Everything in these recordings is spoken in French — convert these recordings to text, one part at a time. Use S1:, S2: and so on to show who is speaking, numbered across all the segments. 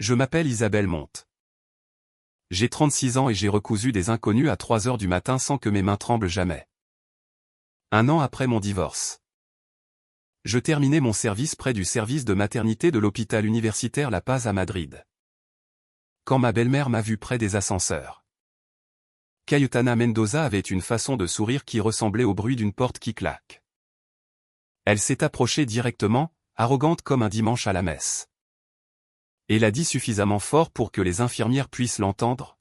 S1: Je m'appelle Isabelle Monte. J'ai 36 ans et j'ai recousu des inconnus à 3 heures du matin sans que mes mains tremblent jamais. 1 an après mon divorce. Je terminais mon service près du service de maternité de l'hôpital universitaire La Paz à Madrid. Quand ma belle-mère m'a vu près des ascenseurs. Cayetana Mendoza avait une façon de sourire qui ressemblait au bruit d'une porte qui claque. Elle s'est approchée directement, arrogante comme un dimanche à la messe. Et l'a dit suffisamment fort pour que les infirmières puissent l'entendre.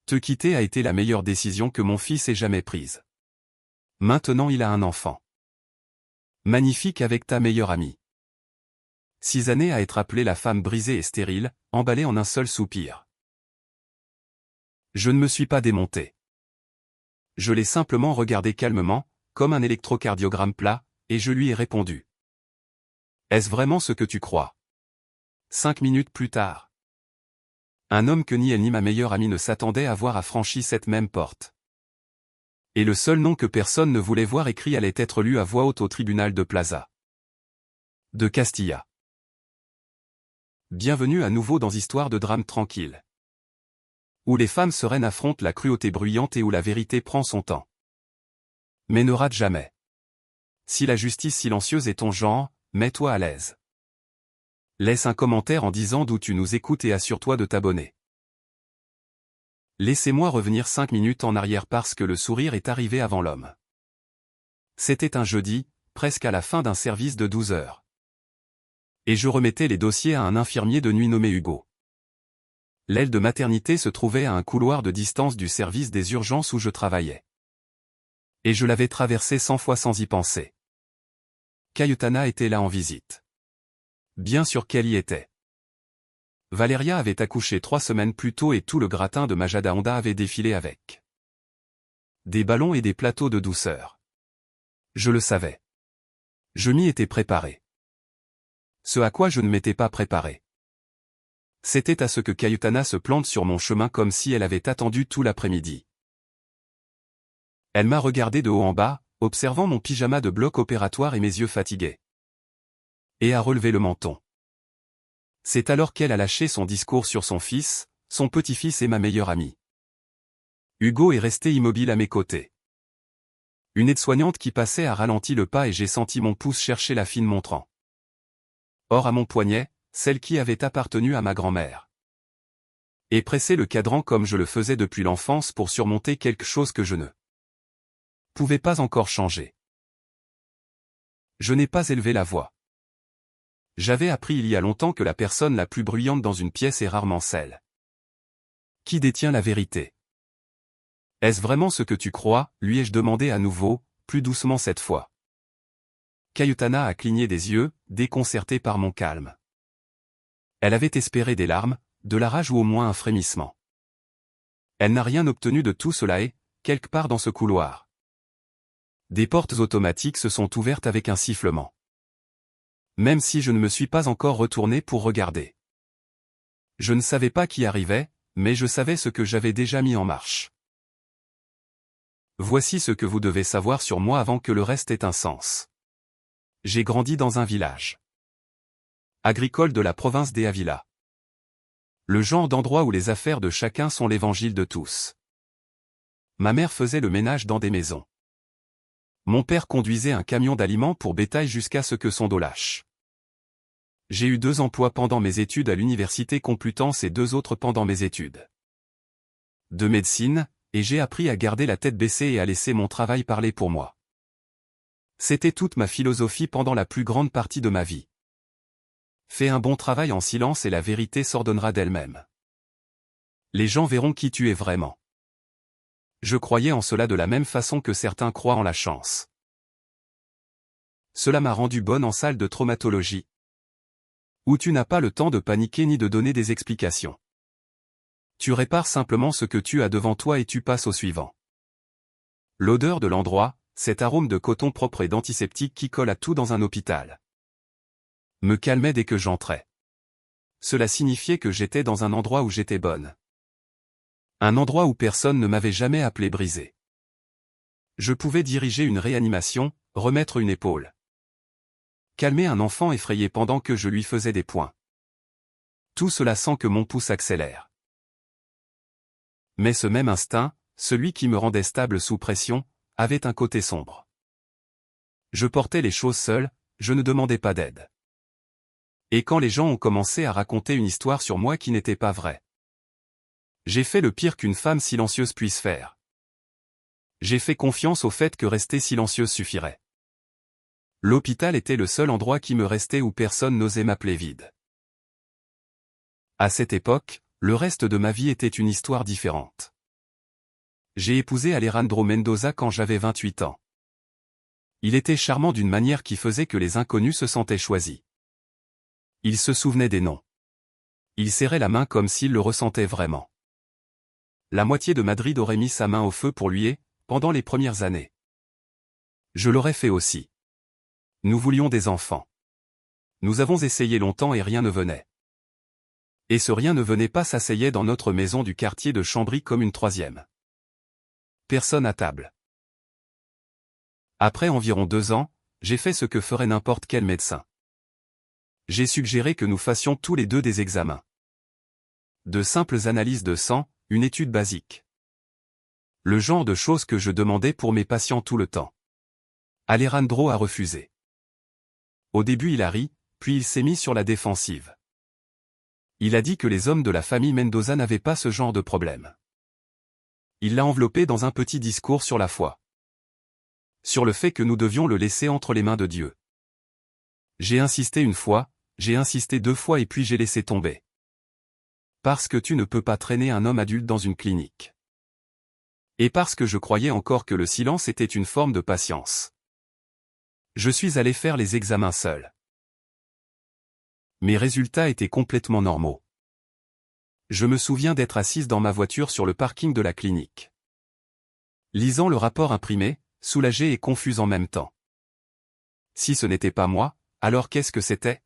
S1: Te quitter a été la meilleure décision que mon fils ait jamais prise. Maintenant il a un enfant. Magnifique avec ta meilleure amie. 6 années à être appelée la femme brisée et stérile, emballée en un seul soupir. Je ne me suis pas démonté. Je l'ai simplement regardé calmement, comme un électrocardiogramme plat, et je lui ai répondu. Est-ce vraiment ce que tu crois? 5 minutes plus tard. Un homme que ni elle ni ma meilleure amie ne s'attendait à voir a franchi cette même porte. Et le seul nom que personne ne voulait voir écrit allait être lu à voix haute au tribunal de Plaza de Castilla. Bienvenue à nouveau dans Histoire de drame tranquille. Où les femmes sereines affrontent la cruauté bruyante et où la vérité prend son temps. Mais ne rate jamais. Si la justice silencieuse est ton genre, mets-toi à l'aise. Laisse un commentaire en disant d'où tu nous écoutes et assure-toi de t'abonner. Laissez-moi revenir 5 minutes en arrière parce que le sourire est arrivé avant l'homme. C'était un jeudi, presque à la fin d'un service de 12 heures. Et je remettais les dossiers à un infirmier de nuit nommé Hugo. L'aile de maternité se trouvait à un couloir de distance du service des urgences où je travaillais. Et je l'avais traversé 100 fois sans y penser. Cayetana était là en visite. Bien sûr qu'elle y était. Valeria avait accouché 3 semaines plus tôt et tout le gratin de Majadahonda avait défilé avec. Des ballons et des plateaux de douceur. Je le savais. Je m'y étais préparé. Ce à quoi je ne m'étais pas préparé. C'était à ce que Cayetana se plante sur mon chemin comme si elle avait attendu tout l'après-midi. Elle m'a regardé de haut en bas, observant mon pyjama de bloc opératoire et mes yeux fatigués. Et a relevé le menton. C'est alors qu'elle a lâché son discours sur son fils, son petit-fils et ma meilleure amie. Hugo est resté immobile à mes côtés. Une aide-soignante qui passait a ralenti le pas et j'ai senti mon pouce chercher la fine montrant. Or à mon poignet, celle qui avait appartenu à ma grand-mère. Et pressé le cadran comme je le faisais depuis l'enfance pour surmonter quelque chose que je ne pouvais pas encore changer. Je n'ai pas élevé la voix. J'avais appris il y a longtemps que la personne la plus bruyante dans une pièce est rarement celle qui détient la vérité. Est-ce vraiment ce que tu crois, lui ai-je demandé à nouveau, plus doucement cette fois. Cayetana a cligné des yeux, déconcertée par mon calme. Elle avait espéré des larmes, de la rage ou au moins un frémissement. Elle n'a rien obtenu de tout cela et, quelque part dans ce couloir. Des portes automatiques se sont ouvertes avec un sifflement. Même si je ne me suis pas encore retourné pour regarder. Je ne savais pas qui arrivait, mais je savais ce que j'avais déjà mis en marche. Voici ce que vous devez savoir sur moi avant que le reste ait un sens. J'ai grandi dans un village agricole de la province des Ávila. Le genre d'endroit où les affaires de chacun sont l'évangile de tous. Ma mère faisait le ménage dans des maisons. Mon père conduisait un camion d'aliments pour bétail jusqu'à ce que son dos lâche. J'ai eu 2 emplois pendant mes études à l'université Complutense et 2 autres pendant mes études de médecine, et j'ai appris à garder la tête baissée et à laisser mon travail parler pour moi. C'était toute ma philosophie pendant la plus grande partie de ma vie. Fais un bon travail en silence et la vérité s'ordonnera d'elle-même. Les gens verront qui tu es vraiment. Je croyais en cela de la même façon que certains croient en la chance. Cela m'a rendu bonne en salle de traumatologie, où tu n'as pas le temps de paniquer ni de donner des explications. Tu répares simplement ce que tu as devant toi et tu passes au suivant. L'odeur de l'endroit, cet arôme de coton propre et d'antiseptique qui colle à tout dans un hôpital, me calmait dès que j'entrais. Cela signifiait que j'étais dans un endroit où j'étais bonne. Un endroit où personne ne m'avait jamais appelé brisé. Je pouvais diriger une réanimation, remettre une épaule. Calmer un enfant effrayé pendant que je lui faisais des points. Tout cela sans que mon pouce accélère. Mais ce même instinct, celui qui me rendait stable sous pression, avait un côté sombre. Je portais les choses seul, je ne demandais pas d'aide. Et quand les gens ont commencé à raconter une histoire sur moi qui n'était pas vraie, j'ai fait le pire qu'une femme silencieuse puisse faire. J'ai fait confiance au fait que rester silencieuse suffirait. L'hôpital était le seul endroit qui me restait où personne n'osait m'appeler vide. À cette époque, le reste de ma vie était une histoire différente. J'ai épousé Alejandro Mendoza quand j'avais 28 ans. Il était charmant d'une manière qui faisait que les inconnus se sentaient choisis. Il se souvenait des noms. Il serrait la main comme s'il le ressentait vraiment. La moitié de Madrid aurait mis sa main au feu pour lui et, pendant les premières années, je l'aurais fait aussi. Nous voulions des enfants. Nous avons essayé longtemps et rien ne venait. Et ce rien ne venait pas s'asseyait dans notre maison du quartier de Chambry comme une troisième personne à table. Après environ 2 ans, j'ai fait ce que ferait n'importe quel médecin. J'ai suggéré que nous fassions tous les deux des examens. De simples analyses de sang, une étude basique. Le genre de choses que je demandais pour mes patients tout le temps. Alejandro a refusé. Au début il a ri, puis il s'est mis sur la défensive. Il a dit que les hommes de la famille Mendoza n'avaient pas ce genre de problème. Il l'a enveloppé dans un petit discours sur la foi. Sur le fait que nous devions le laisser entre les mains de Dieu. J'ai insisté une fois, j'ai insisté 2 fois et puis j'ai laissé tomber. Parce que tu ne peux pas traîner un homme adulte dans une clinique. Et parce que je croyais encore que le silence était une forme de patience. Je suis allé faire les examens seul. Mes résultats étaient complètement normaux. Je me souviens d'être assise dans ma voiture sur le parking de la clinique. Lisant le rapport imprimé, soulagée et confuse en même temps. Si ce n'était pas moi, alors qu'est-ce que c'était?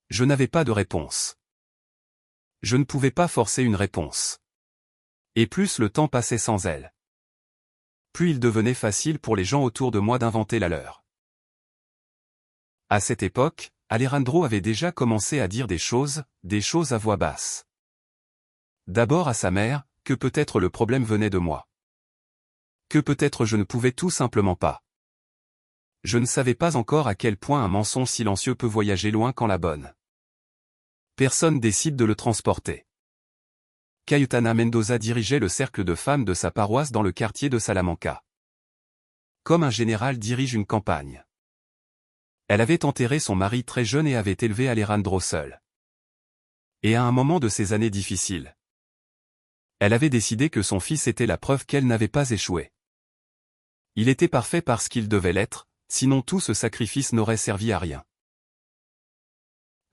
S1: Je n'avais pas de réponse. Je ne pouvais pas forcer une réponse. Et plus le temps passait sans elle, plus il devenait facile pour les gens autour de moi d'inventer la leur. À cette époque, Alejandro avait déjà commencé à dire des choses à voix basse. D'abord à sa mère, que peut-être le problème venait de moi. Que peut-être je ne pouvais tout simplement pas. Je ne savais pas encore à quel point un mensonge silencieux peut voyager loin quand la bonne personne décide de le transporter. Cayetana Mendoza dirigeait le cercle de femmes de sa paroisse dans le quartier de Salamanca. Comme un général dirige une campagne. Elle avait enterré son mari très jeune et avait élevé Alejandro seul. Et à un moment de ces années difficiles, elle avait décidé que son fils était la preuve qu'elle n'avait pas échoué. Il était parfait parce qu'il devait l'être, sinon tout ce sacrifice n'aurait servi à rien.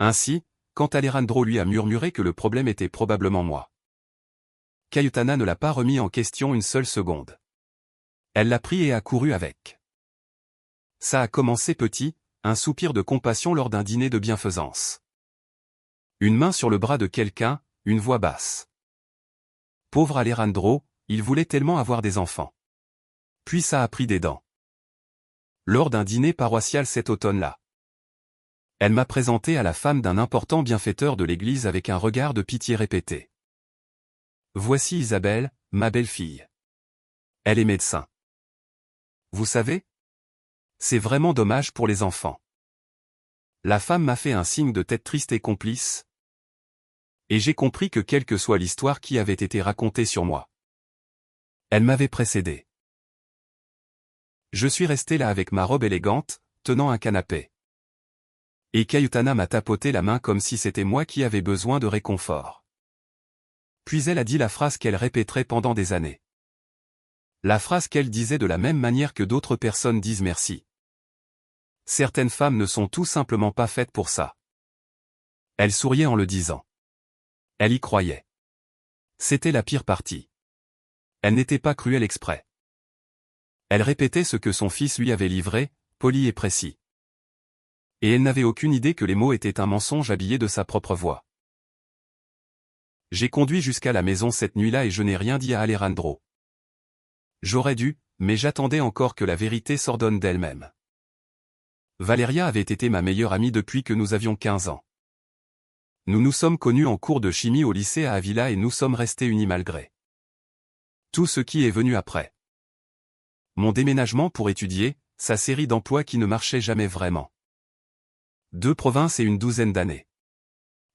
S1: Ainsi, quand Alejandro lui a murmuré que le problème était probablement moi, Cayetana ne l'a pas remis en question une seule seconde. Elle l'a pris et a couru avec. Ça a commencé petit, un soupir de compassion lors d'un dîner de bienfaisance. Une main sur le bras de quelqu'un, une voix basse. Pauvre Alejandro, il voulait tellement avoir des enfants. Puis ça a pris des dents. Lors d'un dîner paroissial cet automne-là, elle m'a présenté à la femme d'un important bienfaiteur de l'église avec un regard de pitié répété. Voici Isabelle, ma belle-fille. Elle est médecin. Vous savez? C'est vraiment dommage pour les enfants. La femme m'a fait un signe de tête triste et complice. Et j'ai compris que quelle que soit l'histoire qui avait été racontée sur moi, elle m'avait précédé. Je suis resté là avec ma robe élégante, tenant un canapé. Et Cayetana m'a tapoté la main comme si c'était moi qui avais besoin de réconfort. Puis elle a dit la phrase qu'elle répéterait pendant des années. La phrase qu'elle disait de la même manière que d'autres personnes disent merci. Certaines femmes ne sont tout simplement pas faites pour ça. Elle souriait en le disant. Elle y croyait. C'était la pire partie. Elle n'était pas cruelle exprès. Elle répétait ce que son fils lui avait livré, poli et précis. Et elle n'avait aucune idée que les mots étaient un mensonge habillé de sa propre voix. J'ai conduit jusqu'à la maison cette nuit-là et je n'ai rien dit à Alejandro. J'aurais dû, mais j'attendais encore que la vérité s'ordonne d'elle-même. Valeria avait été ma meilleure amie depuis que nous avions 15 ans. Nous nous sommes connus en cours de chimie au lycée à Avila et nous sommes restés unis malgré tout ce qui est venu après. Mon déménagement pour étudier, sa série d'emplois qui ne marchaient jamais vraiment. 2 provinces et une douzaine d'années.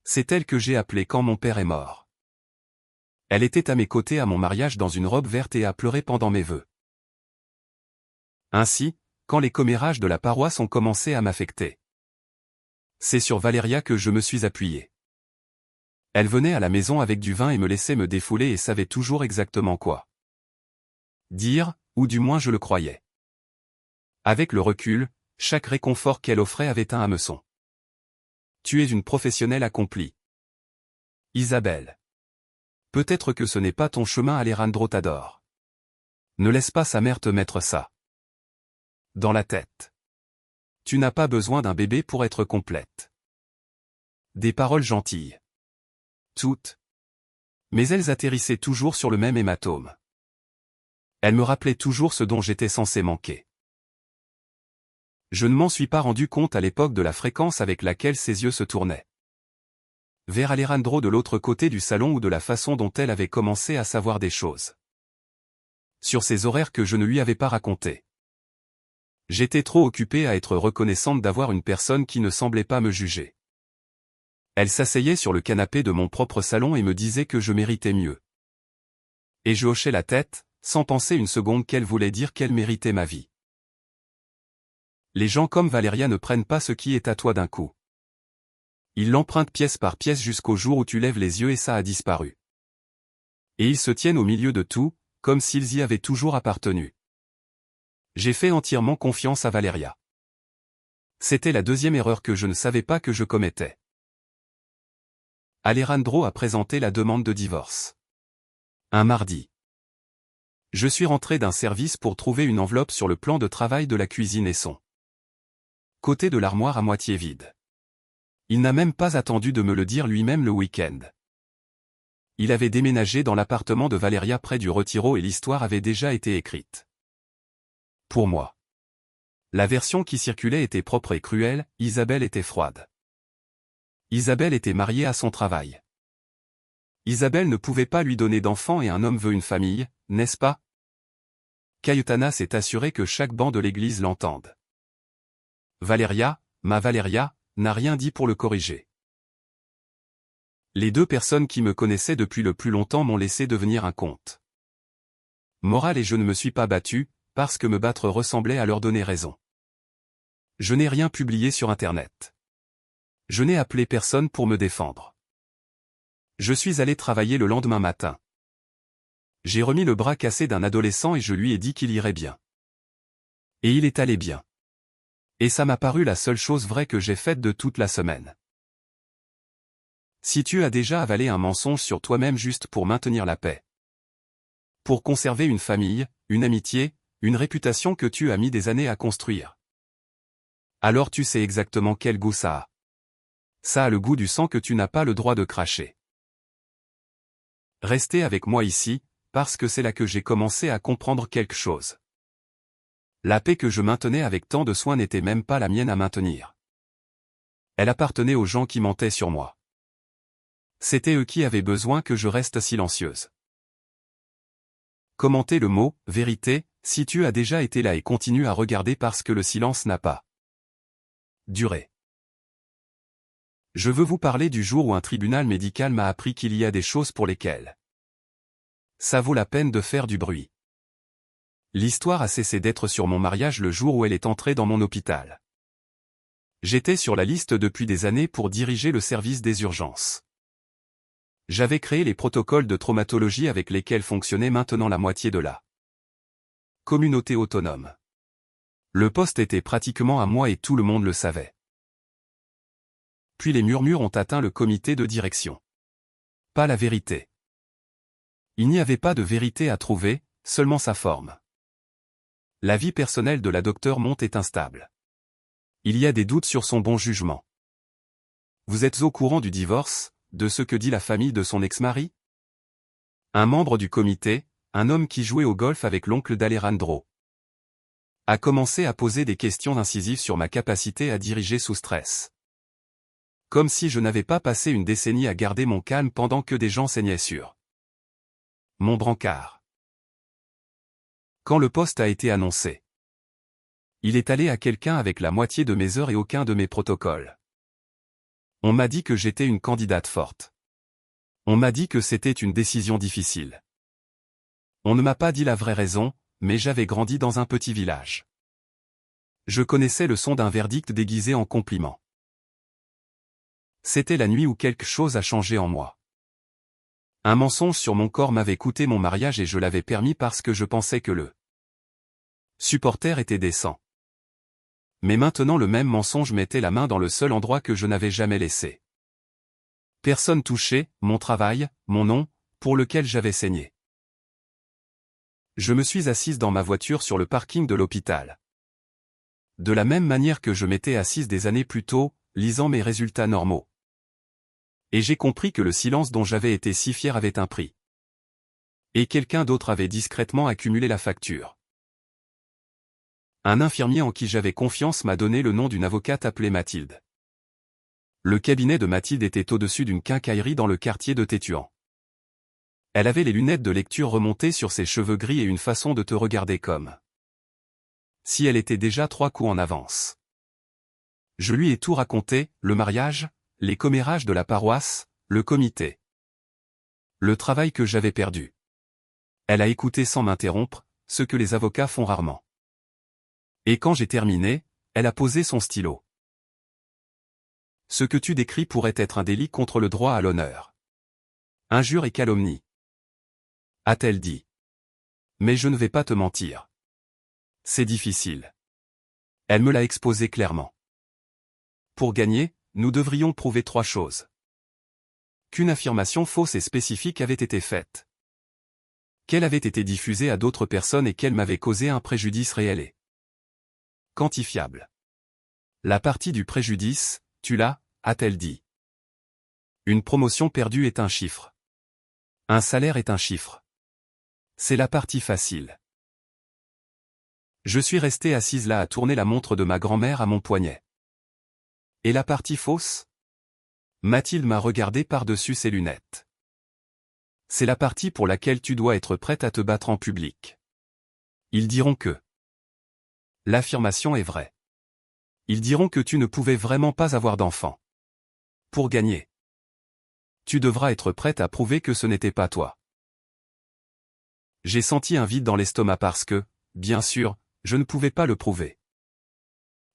S1: C'est elle que j'ai appelée quand mon père est mort. Elle était à mes côtés à mon mariage dans une robe verte et a pleuré pendant mes vœux. Ainsi, quand les commérages de la paroisse ont commencé à m'affecter, c'est sur Valéria que je me suis appuyé. Elle venait à la maison avec du vin et me laissait me défouler et savait toujours exactement quoi dire, ou du moins je le croyais. Avec le recul, chaque réconfort qu'elle offrait avait un hameçon. Tu es une professionnelle accomplie. Isabelle. Peut-être que ce n'est pas ton chemin, Alejandro t'adore. Ne laisse pas sa mère te mettre ça dans la tête. Tu n'as pas besoin d'un bébé pour être complète. Des paroles gentilles. Toutes. Mais elles atterrissaient toujours sur le même hématome. Elles me rappelaient toujours ce dont j'étais censé manquer. Je ne m'en suis pas rendu compte à l'époque de la fréquence avec laquelle ses yeux se tournaient vers Alejandro de l'autre côté du salon ou de la façon dont elle avait commencé à savoir des choses sur ses horaires que je ne lui avais pas racontés. J'étais trop occupé à être reconnaissante d'avoir une personne qui ne semblait pas me juger. Elle s'asseyait sur le canapé de mon propre salon et me disait que je méritais mieux. Et je hochais la tête, sans penser une seconde qu'elle voulait dire qu'elle méritait ma vie. Les gens comme Valéria ne prennent pas ce qui est à toi d'un coup. Ils l'empruntent pièce par pièce jusqu'au jour où tu lèves les yeux et ça a disparu. Et ils se tiennent au milieu de tout, comme s'ils y avaient toujours appartenu. J'ai fait entièrement confiance à Valéria. C'était la deuxième erreur que je ne savais pas que je commettais. Alejandro a présenté la demande de divorce. Un mardi. Je suis rentré d'un service pour trouver une enveloppe sur le plan de travail de la cuisine et son côté de l'armoire à moitié vide. Il n'a même pas attendu de me le dire lui-même le week-end. Il avait déménagé dans l'appartement de Valéria près du Retiro et l'histoire avait déjà été écrite. Pour moi. La version qui circulait était propre et cruelle, Isabelle était froide. Isabelle était mariée à son travail. Isabelle ne pouvait pas lui donner d'enfants et un homme veut une famille, n'est-ce pas? Cayetana s'est assuré que chaque banc de l'église l'entende. Valéria, ma Valéria, n'a rien dit pour le corriger. Les deux personnes qui me connaissaient depuis le plus longtemps m'ont laissé devenir un conte moral et je ne me suis pas battu, parce que me battre ressemblait à leur donner raison. Je n'ai rien publié sur Internet. Je n'ai appelé personne pour me défendre. Je suis allé travailler le lendemain matin. J'ai remis le bras cassé d'un adolescent et je lui ai dit qu'il irait bien. Et il est allé bien. Et ça m'a paru la seule chose vraie que j'ai faite de toute la semaine. Si tu as déjà avalé un mensonge sur toi-même juste pour maintenir la paix, pour conserver une famille, une amitié, une réputation que tu as mis des années à construire, alors tu sais exactement quel goût ça a. Ça a le goût du sang que tu n'as pas le droit de cracher. Restez avec moi ici, parce que c'est là que j'ai commencé à comprendre quelque chose. La paix que je maintenais avec tant de soin n'était même pas la mienne à maintenir. Elle appartenait aux gens qui mentaient sur moi. C'était eux qui avaient besoin que je reste silencieuse. Commentez le mot « vérité » si tu as déjà été là et continue à regarder parce que le silence n'a pas duré. Je veux vous parler du jour où un tribunal médical m'a appris qu'il y a des choses pour lesquelles ça vaut la peine de faire du bruit. L'histoire a cessé d'être sur mon mariage le jour où elle est entrée dans mon hôpital. J'étais sur la liste depuis des années pour diriger le service des urgences. J'avais créé les protocoles de traumatologie avec lesquels fonctionnait maintenant la moitié de la communauté autonome. Le poste était pratiquement à moi et tout le monde le savait. Puis les murmures ont atteint le comité de direction. Pas la vérité. Il n'y avait pas de vérité à trouver, seulement sa forme. La vie personnelle de la docteure Monte est instable. Il y a des doutes sur son bon jugement. Vous êtes au courant du divorce, de ce que dit la famille de son ex-mari? Un membre du comité, un homme qui jouait au golf avec l'oncle d'Alejandro, a commencé à poser des questions incisives sur ma capacité à diriger sous stress. Comme si je n'avais pas passé une décennie à garder mon calme pendant que des gens saignaient sur mon brancard. Quand le poste a été annoncé, il est allé à quelqu'un avec la moitié de mes heures et aucun de mes protocoles. On m'a dit que j'étais une candidate forte. On m'a dit que c'était une décision difficile. On ne m'a pas dit la vraie raison, mais j'avais grandi dans un petit village. Je connaissais le son d'un verdict déguisé en compliment. C'était la nuit où quelque chose a changé en moi. Un mensonge sur mon corps m'avait coûté mon mariage et je l'avais permis parce que je pensais que le supporter était décent. Mais maintenant le même mensonge mettait la main dans le seul endroit que je n'avais jamais laissé. Personne touchée, mon travail, mon nom, pour lequel j'avais saigné. Je me suis assise dans ma voiture sur le parking de l'hôpital. De la même manière que je m'étais assise des années plus tôt, lisant mes résultats normaux. Et j'ai compris que le silence dont j'avais été si fier avait un prix. Et quelqu'un d'autre avait discrètement accumulé la facture. Un infirmier en qui j'avais confiance m'a donné le nom d'une avocate appelée Mathilde. Le cabinet de Mathilde était au-dessus d'une quincaillerie dans le quartier de Tétuan. Elle avait les lunettes de lecture remontées sur ses cheveux gris et une façon de te regarder comme si elle était déjà 3 coups en avance. Je lui ai tout raconté, le mariage, les commérages de la paroisse, le comité. Le travail que j'avais perdu. Elle a écouté sans m'interrompre, ce que les avocats font rarement. Et quand j'ai terminé, elle a posé son stylo. Ce que tu décris pourrait être un délit contre le droit à l'honneur. Injure et calomnie. A-t-elle dit. Mais je ne vais pas te mentir. C'est difficile. Elle me l'a exposé clairement. Pour gagner, nous devrions prouver 3 choses. Qu'une affirmation fausse et spécifique avait été faite. Qu'elle avait été diffusée à d'autres personnes et qu'elle m'avait causé un préjudice réel et quantifiable. La partie du préjudice, tu l'as, a-t-elle dit. Une promotion perdue est un chiffre. Un salaire est un chiffre. C'est la partie facile. Je suis restée assise là à tourner la montre de ma grand-mère à mon poignet. Et la partie fausse? Mathilde m'a regardé par-dessus ses lunettes. C'est la partie pour laquelle tu dois être prête à te battre en public. Ils diront que l'affirmation est vraie. Ils diront que tu ne pouvais vraiment pas avoir d'enfant. Pour gagner, tu devras être prête à prouver que ce n'était pas toi. J'ai senti un vide dans l'estomac parce que, bien sûr, je ne pouvais pas le prouver.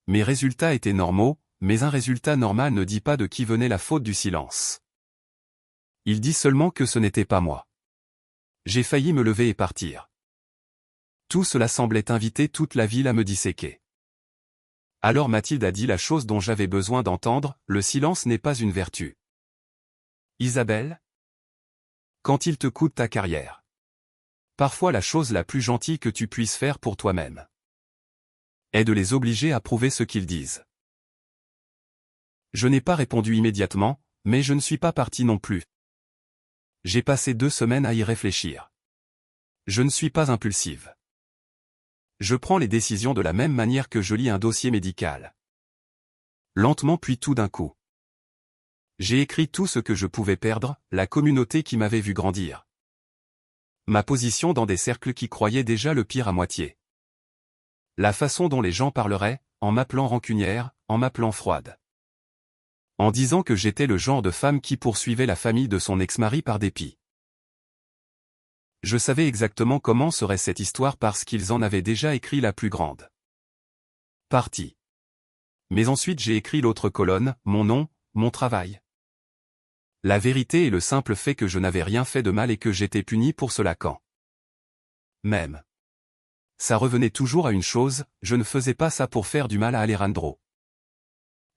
S1: Mes résultats étaient normaux, mais un résultat normal ne dit pas de qui venait la faute du silence. Il dit seulement que ce n'était pas moi. J'ai failli me lever et partir. Tout cela semblait inviter toute la ville à me disséquer. Alors Mathilde a dit la chose dont j'avais besoin d'entendre, le silence n'est pas une vertu. Isabelle? Quand il te coûte ta carrière. Parfois la chose la plus gentille que tu puisses faire pour toi-même est de les obliger à prouver ce qu'ils disent. Je n'ai pas répondu immédiatement, mais je ne suis pas parti non plus. J'ai passé 2 semaines à y réfléchir. Je ne suis pas impulsive. Je prends les décisions de la même manière que je lis un dossier médical. Lentement puis tout d'un coup. J'ai écrit tout ce que je pouvais perdre, la communauté qui m'avait vu grandir. Ma position dans des cercles qui croyaient déjà le pire à moitié. La façon dont les gens parleraient, en m'appelant rancunière, en m'appelant froide. En disant que j'étais le genre de femme qui poursuivait la famille de son ex-mari par dépit. Je savais exactement comment serait cette histoire parce qu'ils en avaient déjà écrit la plus grande partie. Mais ensuite j'ai écrit l'autre colonne, mon nom, mon travail. La vérité est le simple fait que je n'avais rien fait de mal et que j'étais puni pour cela quand même. Ça revenait toujours à une chose, je ne faisais pas ça pour faire du mal à Alejandro.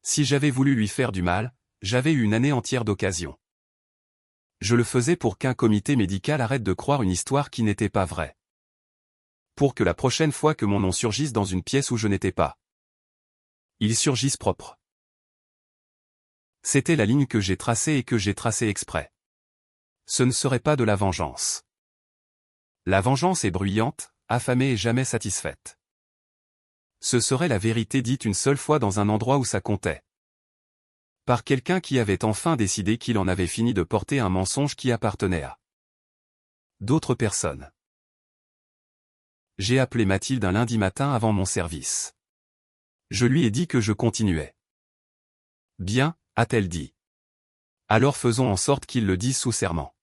S1: Si j'avais voulu lui faire du mal, j'avais eu une année entière d'occasion. Je le faisais pour qu'un comité médical arrête de croire une histoire qui n'était pas vraie. Pour que la prochaine fois que mon nom surgisse dans une pièce où je n'étais pas, il surgisse propre. C'était la ligne que j'ai tracée et que j'ai tracée exprès. Ce ne serait pas de la vengeance. La vengeance est bruyante, affamée et jamais satisfaite. Ce serait la vérité dite une seule fois dans un endroit où ça comptait. Par quelqu'un qui avait enfin décidé qu'il en avait fini de porter un mensonge qui appartenait à d'autres personnes. J'ai appelé Mathilde un lundi matin avant mon service. Je lui ai dit que je continuais. Bien, a-t-elle dit. Alors faisons en sorte qu'il le dise sous serment.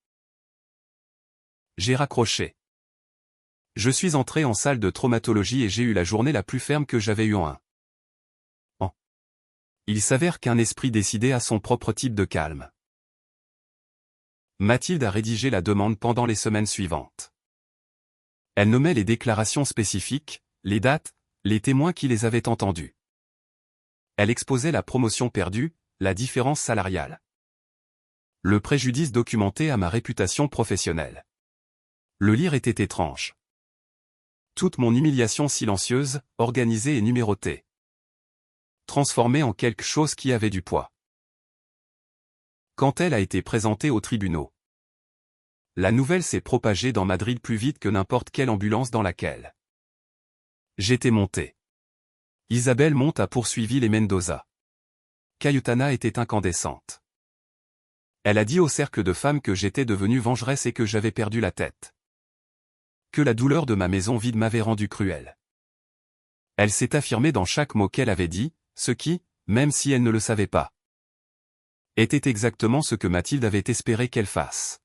S1: J'ai raccroché. Je suis entré en salle de traumatologie et j'ai eu la journée la plus ferme que j'avais eue en un an. Il s'avère qu'un esprit décidé a son propre type de calme. Mathilde a rédigé la demande pendant les semaines suivantes. Elle nommait les déclarations spécifiques, les dates, les témoins qui les avaient entendues. Elle exposait la promotion perdue, la différence salariale. Le préjudice documenté à ma réputation professionnelle. Le lire était étrange. Toute mon humiliation silencieuse, organisée et numérotée. Transformée en quelque chose qui avait du poids. Quand elle a été présentée aux tribunaux, la nouvelle s'est propagée dans Madrid plus vite que n'importe quelle ambulance dans laquelle j'étais monté. Isabelle Monte a poursuivi les Mendoza. Cayetana était incandescente. Elle a dit au cercle de femmes que j'étais devenue vengeresse et que j'avais perdu la tête. Que la douleur de ma maison vide m'avait rendu cruelle. Elle s'est affirmée dans chaque mot qu'elle avait dit, ce qui, même si elle ne le savait pas, était exactement ce que Mathilde avait espéré qu'elle fasse.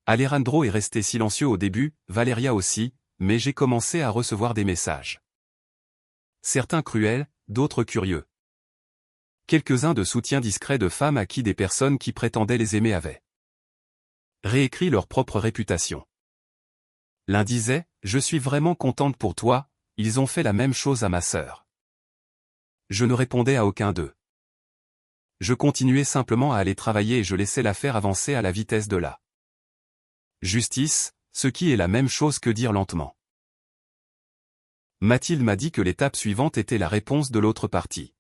S1: Alejandro est resté silencieux au début, Valeria aussi, mais j'ai commencé à recevoir des messages. Certains cruels, d'autres curieux. Quelques-uns de soutien discret de femmes à qui des personnes qui prétendaient les aimer avaient réécrit leur propre réputation. L'un disait, « Je suis vraiment contente pour toi, ils ont fait la même chose à ma sœur. » Je ne répondais à aucun d'eux. Je continuais simplement à aller travailler et je laissais l'affaire avancer à la vitesse de la justice, ce qui est la même chose que dire lentement. Mathilde m'a dit que l'étape suivante était la réponse de l'autre partie.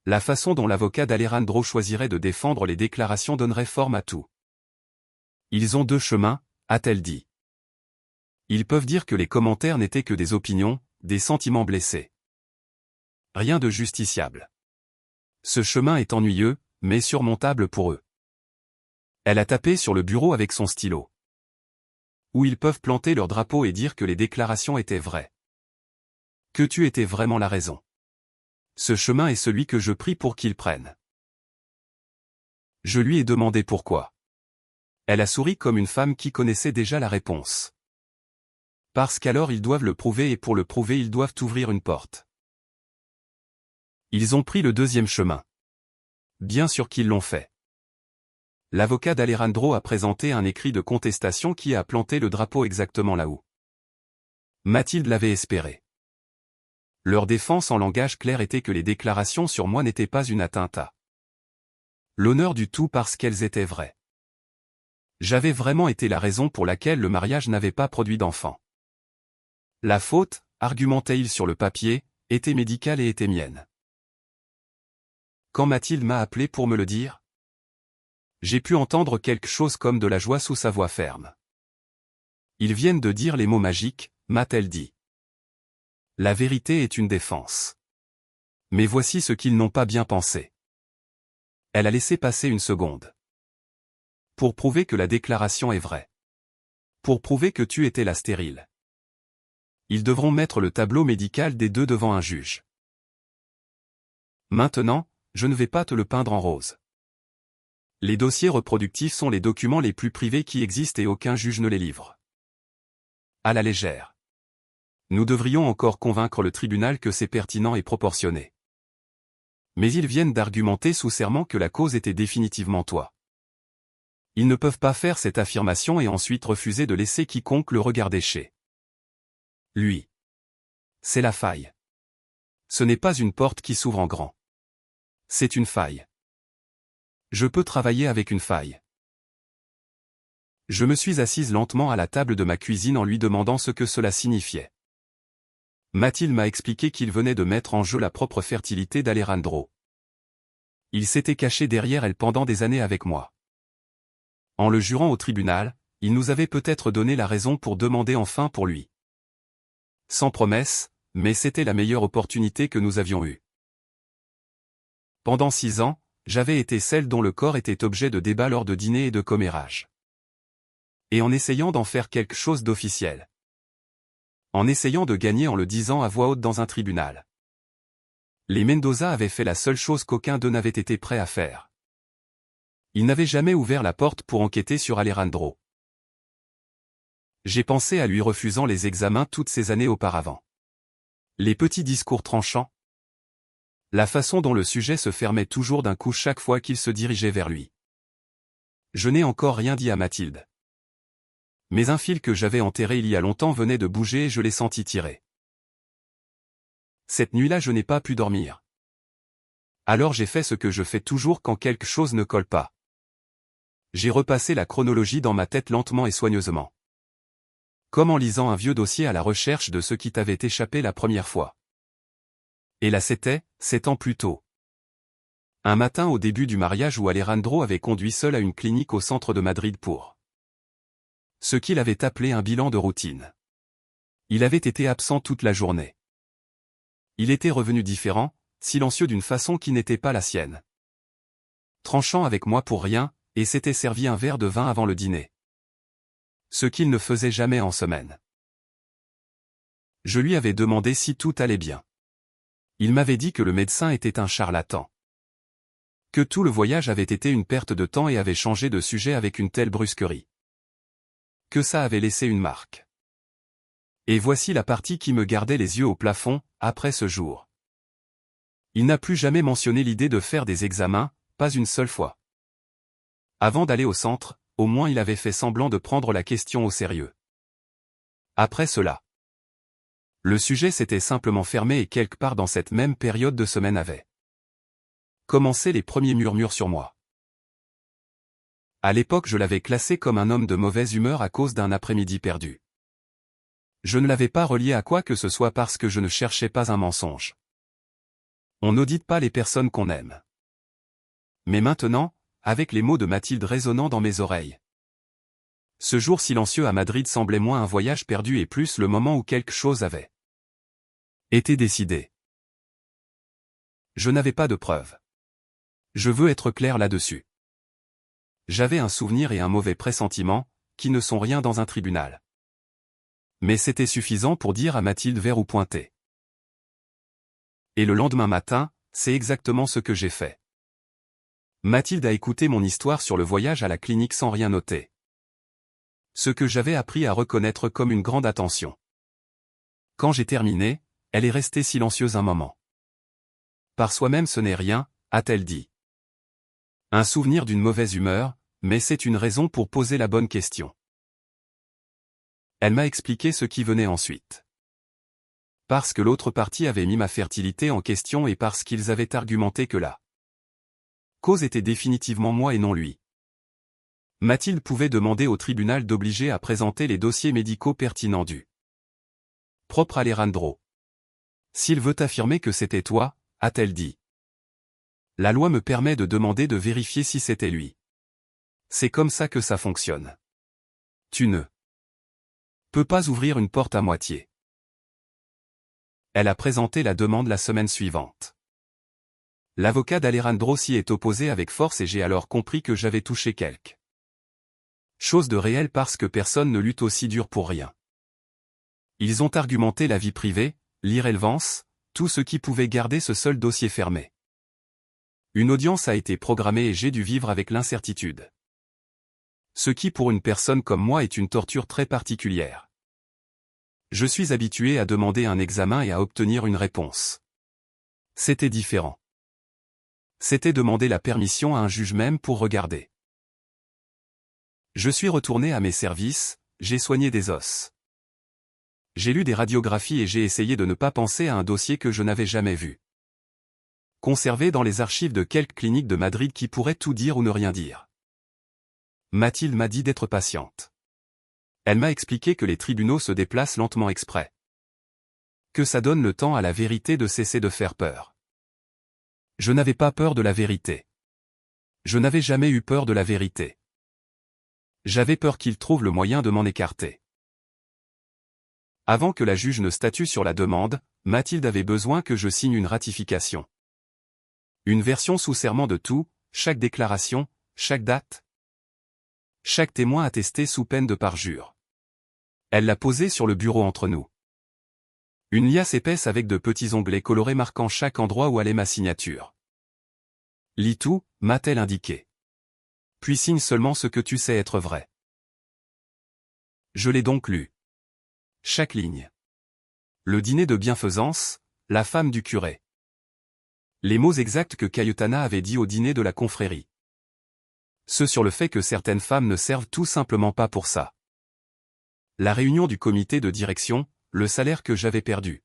S1: La façon dont l'avocat d'Alejandro choisirait de défendre les déclarations donnerait forme à tout. Ils ont deux chemins, a-t-elle dit. Ils peuvent dire que les commentaires n'étaient que des opinions, des sentiments blessés. Rien de justiciable. Ce chemin est ennuyeux, mais surmontable pour eux. Elle a tapé sur le bureau avec son stylo. Où ils peuvent planter leur drapeau et dire que les déclarations étaient vraies. Que tu étais vraiment la raison. Ce chemin est celui que je prie pour qu'ils prennent. Je lui ai demandé pourquoi. Elle a souri comme une femme qui connaissait déjà la réponse. Parce qu'alors ils doivent le prouver et pour le prouver ils doivent ouvrir une porte. Ils ont pris le deuxième chemin. Bien sûr qu'ils l'ont fait. L'avocat d'Alejandro a présenté un écrit de contestation qui a planté le drapeau exactement là où Mathilde l'avait espéré. Leur défense en langage clair était que les déclarations sur moi n'étaient pas une atteinte à l'honneur du tout parce qu'elles étaient vraies. J'avais vraiment été la raison pour laquelle le mariage n'avait pas produit d'enfant. La faute, argumentait-il sur le papier, était médicale et était mienne. Quand Mathilde m'a appelé pour me le dire, j'ai pu entendre quelque chose comme de la joie sous sa voix ferme. Ils viennent de dire les mots magiques, m'a-t-elle dit. La vérité est une défense. Mais voici ce qu'ils n'ont pas bien pensé. Elle a laissé passer une seconde. Pour prouver que la déclaration est vraie. Pour prouver que tu étais la stérile. Ils devront mettre le tableau médical des deux devant un juge. Maintenant, je ne vais pas te le peindre en rose. Les dossiers reproductifs sont les documents les plus privés qui existent et aucun juge ne les livre. À la légère. Nous devrions encore convaincre le tribunal que c'est pertinent et proportionné. Mais ils viennent d'argumenter sous serment que la cause était définitivement toi. Ils ne peuvent pas faire cette affirmation et ensuite refuser de laisser quiconque le regarder chez lui. C'est la faille. Ce n'est pas une porte qui s'ouvre en grand. C'est une faille. Je peux travailler avec une faille. Je me suis assise lentement à la table de ma cuisine en lui demandant ce que cela signifiait. Mathilde m'a expliqué qu'il venait de mettre en jeu la propre fertilité d'Alejandro. Il s'était caché derrière elle pendant des années avec moi. En le jurant au tribunal, il nous avait peut-être donné la raison pour demander enfin pour lui. Sans promesse, mais c'était la meilleure opportunité que nous avions eue. Pendant 6 ans, j'avais été celle dont le corps était objet de débats lors de dîners et de commérages. Et en essayant d'en faire quelque chose d'officiel. En essayant de gagner en le disant à voix haute dans un tribunal. Les Mendoza avaient fait la seule chose qu'aucun d'eux n'avait été prêt à faire. Ils n'avaient jamais ouvert la porte pour enquêter sur Alejandro. J'ai pensé à lui refusant les examens toutes ces années auparavant. Les petits discours tranchants. La façon dont le sujet se fermait toujours d'un coup chaque fois qu'il se dirigeait vers lui. Je n'ai encore rien dit à Mathilde. Mais un fil que j'avais enterré il y a longtemps venait de bouger et je l'ai senti tirer. Cette nuit-là je n'ai pas pu dormir. Alors j'ai fait ce que je fais toujours quand quelque chose ne colle pas. J'ai repassé la chronologie dans ma tête lentement et soigneusement. Comme en lisant un vieux dossier à la recherche de ce qui t'avait échappé la première fois. Et là c'était, 7 ans plus tôt. Un matin au début du mariage où Alejandro avait conduit seul à une clinique au centre de Madrid pour ce qu'il avait appelé un bilan de routine. Il avait été absent toute la journée. Il était revenu différent, silencieux d'une façon qui n'était pas la sienne. Tranchant avec moi pour rien, et s'était servi un verre de vin avant le dîner. Ce qu'il ne faisait jamais en semaine. Je lui avais demandé si tout allait bien. Il m'avait dit que le médecin était un charlatan. Que tout le voyage avait été une perte de temps et avait changé de sujet avec une telle brusquerie. Que ça avait laissé une marque. Et voici la partie qui me gardait les yeux au plafond, après ce jour. Il n'a plus jamais mentionné l'idée de faire des examens, pas une seule fois. Avant d'aller au centre, au moins il avait fait semblant de prendre la question au sérieux. Après cela, le sujet s'était simplement fermé et quelque part dans cette même période de semaine avait commencé les premiers murmures sur moi. À l'époque je l'avais classé comme un homme de mauvaise humeur à cause d'un après-midi perdu. Je ne l'avais pas relié à quoi que ce soit parce que je ne cherchais pas un mensonge. On n'audite pas les personnes qu'on aime. Mais maintenant, avec les mots de Mathilde résonnant dans mes oreilles. Ce jour silencieux à Madrid semblait moins un voyage perdu et plus le moment où quelque chose avait été décidé. Je n'avais pas de preuves. Je veux être clair là-dessus. J'avais un souvenir et un mauvais pressentiment, qui ne sont rien dans un tribunal. Mais c'était suffisant pour dire à Mathilde vers où pointer. Et le lendemain matin, c'est exactement ce que j'ai fait. Mathilde a écouté mon histoire sur le voyage à la clinique sans rien noter. Ce que j'avais appris à reconnaître comme une grande attention. Quand j'ai terminé, elle est restée silencieuse un moment. Par soi-même ce n'est rien, a-t-elle dit. Un souvenir d'une mauvaise humeur, mais c'est une raison pour poser la bonne question. Elle m'a expliqué ce qui venait ensuite. Parce que l'autre partie avait mis ma fertilité en question et parce qu'ils avaient argumenté que la cause était définitivement moi et non lui. Mathilde pouvait demander au tribunal d'obliger à présenter les dossiers médicaux pertinents du propre Alejandro. S'il veut affirmer que c'était toi, a-t-elle dit. La loi me permet de demander de vérifier si c'était lui. C'est comme ça que ça fonctionne. Tu ne peux pas ouvrir une porte à moitié. Elle a présenté la demande la semaine suivante. L'avocat d'Alejandro s'y est opposé avec force et j'ai alors compris que j'avais touché quelque chose de réel parce que personne ne lutte aussi dur pour rien. Ils ont argumenté la vie privée, l'irrélevance, tout ce qui pouvait garder ce seul dossier fermé. Une audience a été programmée et j'ai dû vivre avec l'incertitude. Ce qui pour une personne comme moi est une torture très particulière. Je suis habitué à demander un examen et à obtenir une réponse. C'était différent. C'était demander la permission à un juge même pour regarder. Je suis retourné à mes services, j'ai soigné des os. J'ai lu des radiographies et j'ai essayé de ne pas penser à un dossier que je n'avais jamais vu. Conservé dans les archives de quelques cliniques de Madrid qui pourraient tout dire ou ne rien dire. Mathilde m'a dit d'être patiente. Elle m'a expliqué que les tribunaux se déplacent lentement exprès. Que ça donne le temps à la vérité de cesser de faire peur. Je n'avais pas peur de la vérité. Je n'avais jamais eu peur de la vérité. J'avais peur qu'il trouve le moyen de m'en écarter. Avant que la juge ne statue sur la demande, Mathilde avait besoin que je signe une ratification. Une version sous serment de tout, chaque déclaration, chaque date. Chaque témoin attesté sous peine de parjure. Elle l'a posé sur le bureau entre nous. Une liasse épaisse avec de petits onglets colorés marquant chaque endroit où allait ma signature. Lis tout, m'a-t-elle indiqué. Puis signe seulement ce que tu sais être vrai. Je l'ai donc lu. Chaque ligne. Le dîner de bienfaisance, la femme du curé. Les mots exacts que Cayetana avait dit au dîner de la confrérie. Ceux sur le fait que certaines femmes ne servent tout simplement pas pour ça. La réunion du comité de direction, le salaire que j'avais perdu.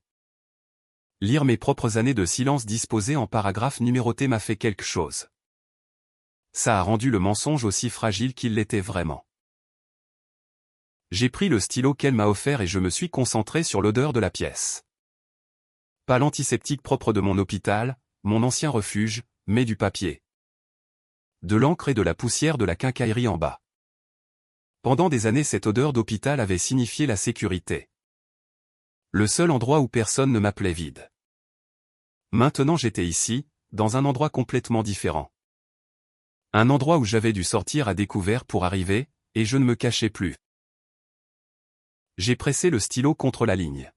S1: Lire mes propres années de silence disposées en paragraphes numérotés m'a fait quelque chose. Ça a rendu le mensonge aussi fragile qu'il l'était vraiment. J'ai pris le stylo qu'elle m'a offert et je me suis concentré sur l'odeur de la pièce. Pas l'antiseptique propre de mon hôpital, mon ancien refuge, mais du papier. De l'encre et de la poussière de la quincaillerie en bas. Pendant des années cette odeur d'hôpital avait signifié la sécurité. Le seul endroit où personne ne m'appelait vide. Maintenant j'étais ici, dans un endroit complètement différent. Un endroit où j'avais dû sortir à découvert pour arriver, et je ne me cachais plus. J'ai pressé le stylo contre la ligne.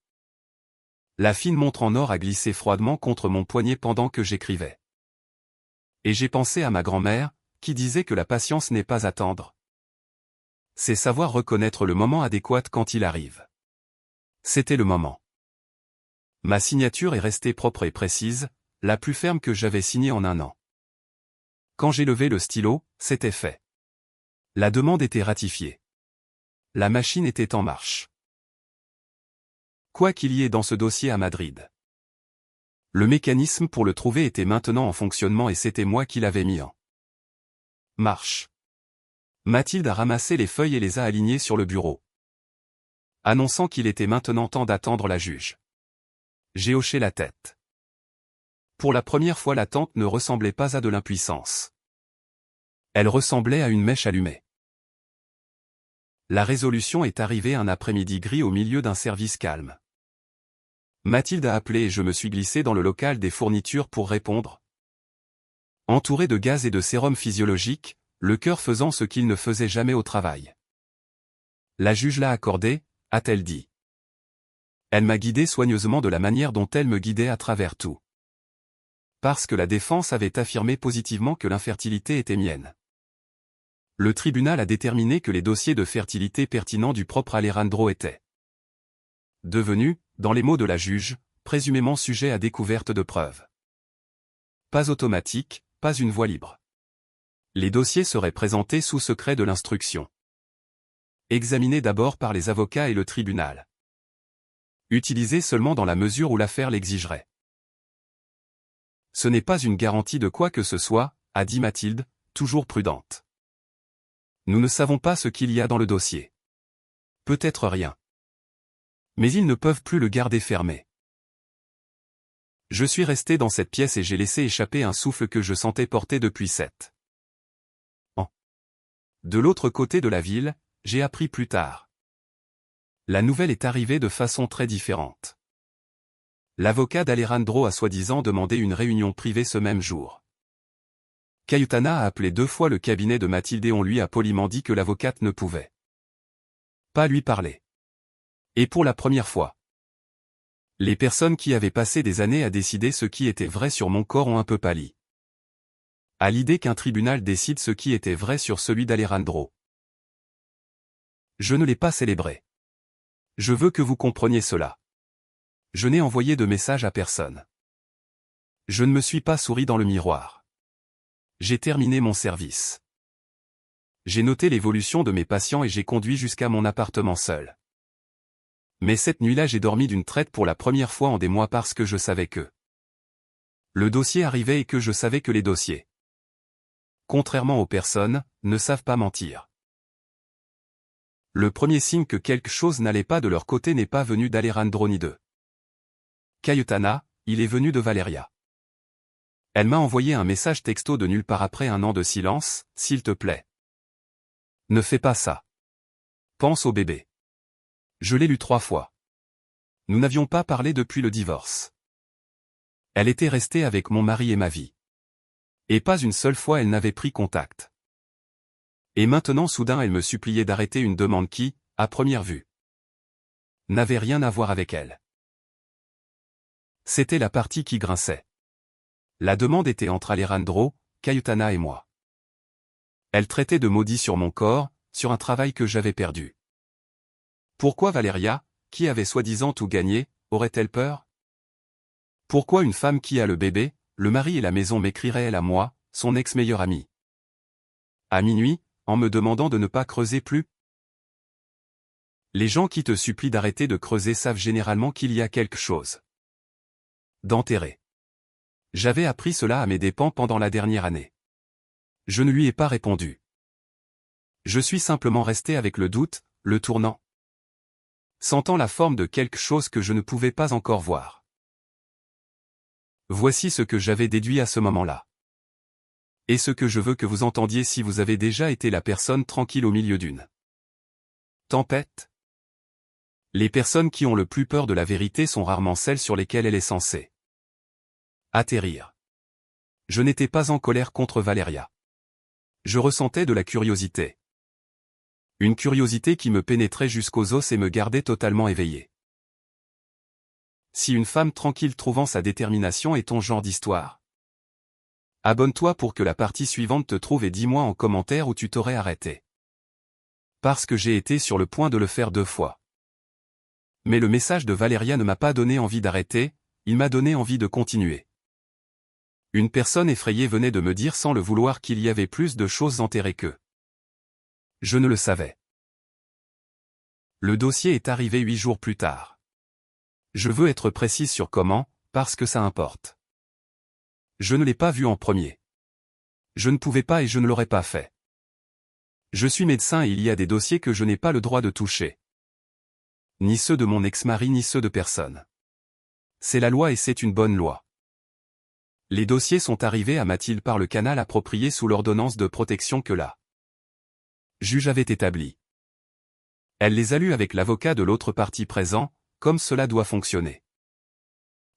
S1: La fine montre en or a glissé froidement contre mon poignet pendant que j'écrivais. Et j'ai pensé à ma grand-mère, qui disait que la patience n'est pas attendre. C'est savoir reconnaître le moment adéquat quand il arrive. C'était le moment. Ma signature est restée propre et précise, la plus ferme que j'avais signée en un an. Quand j'ai levé le stylo, c'était fait. La demande était ratifiée. La machine était en marche. Quoi qu'il y ait dans ce dossier à Madrid. Le mécanisme pour le trouver était maintenant en fonctionnement et c'était moi qui l'avais mis en marche. Mathilde a ramassé les feuilles et les a alignées sur le bureau, annonçant qu'il était maintenant temps d'attendre la juge. J'ai hoché la tête. Pour la première fois l'attente ne ressemblait pas à de l'impuissance. Elle ressemblait à une mèche allumée. La résolution est arrivée un après-midi gris au milieu d'un service calme. Mathilde a appelé et je me suis glissé dans le local des fournitures pour répondre. Entouré de gaz et de sérum physiologique, le cœur faisant ce qu'il ne faisait jamais au travail. La juge l'a accordé, a-t-elle dit. Elle m'a guidé soigneusement de la manière dont elle me guidait à travers tout. Parce que la défense avait affirmé positivement que l'infertilité était mienne. Le tribunal a déterminé que les dossiers de fertilité pertinents du propre Alejandro étaient devenus, dans les mots de la juge, présumément sujets à découverte de preuves. Pas automatique, pas une voie libre. Les dossiers seraient présentés sous secret de l'instruction. Examinés d'abord par les avocats et le tribunal. Utilisés seulement dans la mesure où l'affaire l'exigerait. Ce n'est pas une garantie de quoi que ce soit, a dit Mathilde, toujours prudente. Nous ne savons pas ce qu'il y a dans le dossier. Peut-être rien. Mais ils ne peuvent plus le garder fermé. Je suis resté dans cette pièce et j'ai laissé échapper un souffle que je sentais porter depuis 7 ans. De l'autre côté de la ville, j'ai appris plus tard. La nouvelle est arrivée de façon très différente. L'avocat d'Alejandro a soi-disant demandé une réunion privée ce même jour. Cayetana a appelé 2 fois le cabinet de Mathilde et on lui a poliment dit que l'avocate ne pouvait pas lui parler. Et pour la première fois. Les personnes qui avaient passé des années à décider ce qui était vrai sur mon corps ont un peu pâli. À l'idée qu'un tribunal décide ce qui était vrai sur celui d'Alejandro. Je ne l'ai pas célébré. Je veux que vous compreniez cela. Je n'ai envoyé de message à personne. Je ne me suis pas souri dans le miroir. J'ai terminé mon service. J'ai noté l'évolution de mes patients et j'ai conduit jusqu'à mon appartement seul. Mais cette nuit-là j'ai dormi d'une traite pour la première fois en des mois parce que je savais que le dossier arrivait et que je savais que les dossiers, contrairement aux personnes, ne savent pas mentir. Le premier signe que quelque chose n'allait pas de leur côté n'est pas venu d'Alejandro ni de Cayetana, il est venu de Valeria. Elle m'a envoyé un message texto de nulle part après un an de silence, s'il te plaît. Ne fais pas ça. Pense au bébé. Je l'ai lu 3 fois. Nous n'avions pas parlé depuis le divorce. Elle était restée avec mon mari et ma vie. Et pas une seule fois elle n'avait pris contact. Et maintenant soudain elle me suppliait d'arrêter une demande qui, à première vue, n'avait rien à voir avec elle. C'était la partie qui grinçait. La demande était entre Alejandro, Cayetana et moi. Elle traitait de maudit sur mon corps, sur un travail que j'avais perdu. Pourquoi Valeria, qui avait soi-disant tout gagné, aurait-elle peur? Pourquoi une femme qui a le bébé, le mari et la maison m'écrirait-elle à moi, son ex-meilleure amie? À minuit, en me demandant de ne pas creuser plus? Les gens qui te supplient d'arrêter de creuser savent généralement qu'il y a quelque chose d'enterré. J'avais appris cela à mes dépens pendant la dernière année. Je ne lui ai pas répondu. Je suis simplement resté avec le doute, le tournant, sentant la forme de quelque chose que je ne pouvais pas encore voir. Voici ce que j'avais déduit à ce moment-là. Et ce que je veux que vous entendiez si vous avez déjà été la personne tranquille au milieu d'une tempête. Les personnes qui ont le plus peur de la vérité sont rarement celles sur lesquelles elle est censée atterrir. Je n'étais pas en colère contre Valeria. Je ressentais de la curiosité. Une curiosité qui me pénétrait jusqu'aux os et me gardait totalement éveillé. Si une femme tranquille trouvant sa détermination est ton genre d'histoire, abonne-toi pour que la partie suivante te trouve et dis-moi en commentaire où tu t'aurais arrêté. Parce que j'ai été sur le point de le faire 2 fois. Mais le message de Valeria ne m'a pas donné envie d'arrêter, il m'a donné envie de continuer. Une personne effrayée venait de me dire sans le vouloir qu'il y avait plus de choses enterrées que je ne le savais. Le dossier est arrivé 8 jours plus tard. Je veux être précise sur comment, parce que ça importe. Je ne l'ai pas vu en premier. Je ne pouvais pas et je ne l'aurais pas fait. Je suis médecin et il y a des dossiers que je n'ai pas le droit de toucher. Ni ceux de mon ex-mari ni ceux de personne. C'est la loi et c'est une bonne loi. Les dossiers sont arrivés à Mathilde par le canal approprié sous l'ordonnance de protection que la juge avait établie. Elle les a lus avec l'avocat de l'autre partie présent, comme cela doit fonctionner.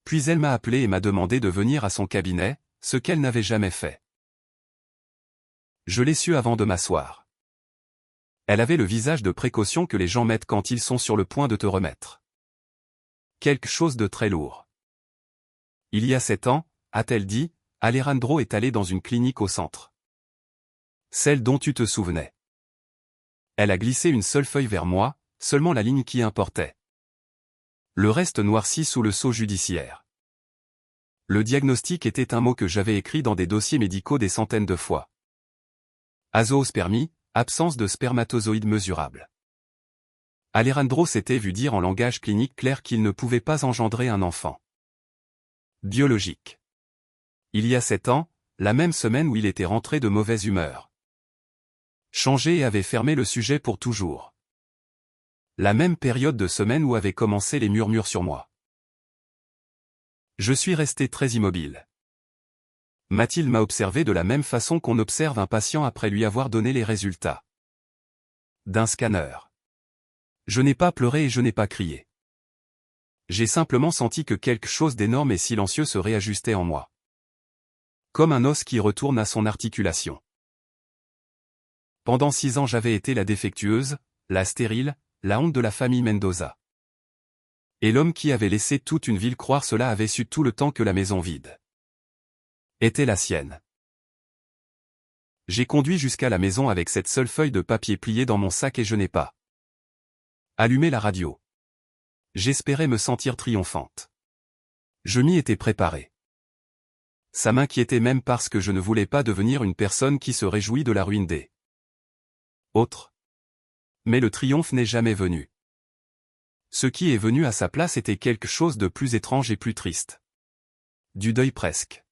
S1: Puis elle m'a appelé et m'a demandé de venir à son cabinet, ce qu'elle n'avait jamais fait. Je l'ai su avant de m'asseoir. Elle avait le visage de précaution que les gens mettent quand ils sont sur le point de te remettre quelque chose de très lourd. Il y a 7 ans, a-t-elle dit, Alejandro est allé dans une clinique au centre. Celle dont tu te souvenais. Elle a glissé une seule feuille vers moi, seulement la ligne qui importait. Le reste noirci sous le sceau judiciaire. Le diagnostic était un mot que j'avais écrit dans des dossiers médicaux des centaines de fois. Azoospermie, absence de spermatozoïdes mesurables. Alejandro s'était vu dire en langage clinique clair qu'il ne pouvait pas engendrer un enfant biologique. Il y a 7 ans, la même semaine où il était rentré de mauvaise humeur. Changé et avait fermé le sujet pour toujours. La même période de semaine où avaient commencé les murmures sur moi. Je suis resté très immobile. Mathilde m'a observé de la même façon qu'on observe un patient après lui avoir donné les résultats d'un scanner. Je n'ai pas pleuré et je n'ai pas crié. J'ai simplement senti que quelque chose d'énorme et silencieux se réajustait en moi. Comme un os qui retourne à son articulation. Pendant 6 ans j'avais été la défectueuse, la stérile, la honte de la famille Mendoza. Et l'homme qui avait laissé toute une ville croire cela avait su tout le temps que la maison vide était la sienne. J'ai conduit jusqu'à la maison avec cette seule feuille de papier pliée dans mon sac et je n'ai pas allumé la radio. J'espérais me sentir triomphante. Je m'y étais préparé. Ça m'inquiétait même parce que je ne voulais pas devenir une personne qui se réjouit de la ruine des autres. Mais le triomphe n'est jamais venu. Ce qui est venu à sa place était quelque chose de plus étrange et plus triste. Du deuil presque.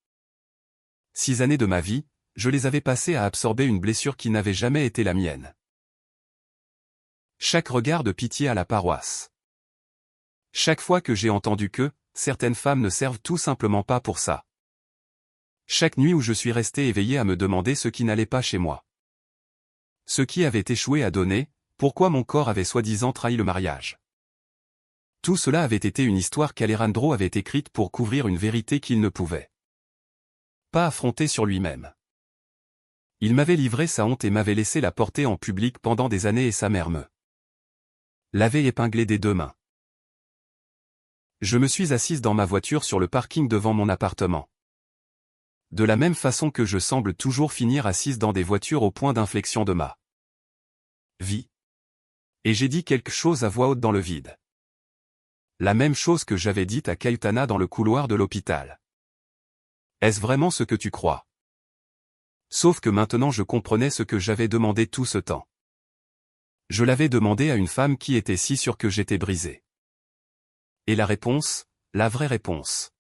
S1: 6 années de ma vie, je les avais passées à absorber une blessure qui n'avait jamais été la mienne. Chaque regard de pitié à la paroisse. Chaque fois que j'ai entendu que certaines femmes ne servent tout simplement pas pour ça. Chaque nuit où je suis resté éveillé à me demander ce qui n'allait pas chez moi. Ce qui avait échoué à donner, pourquoi mon corps avait soi-disant trahi le mariage. Tout cela avait été une histoire qu'Alejandro avait écrite pour couvrir une vérité qu'il ne pouvait pas affronté sur lui-même. Il m'avait livré sa honte et m'avait laissé la porter en public pendant des années et sa mère me l'avait épinglé des 2 mains. Je me suis assise dans ma voiture sur le parking devant mon appartement. De la même façon que je semble toujours finir assise dans des voitures au point d'inflexion de ma vie. Et j'ai dit quelque chose à voix haute dans le vide. La même chose que j'avais dite à Cayetana dans le couloir de l'hôpital. Est-ce vraiment ce que tu crois? Sauf que maintenant je comprenais ce que j'avais demandé tout ce temps. Je l'avais demandé à une femme qui était si sûre que j'étais brisé. Et la réponse, la vraie réponse,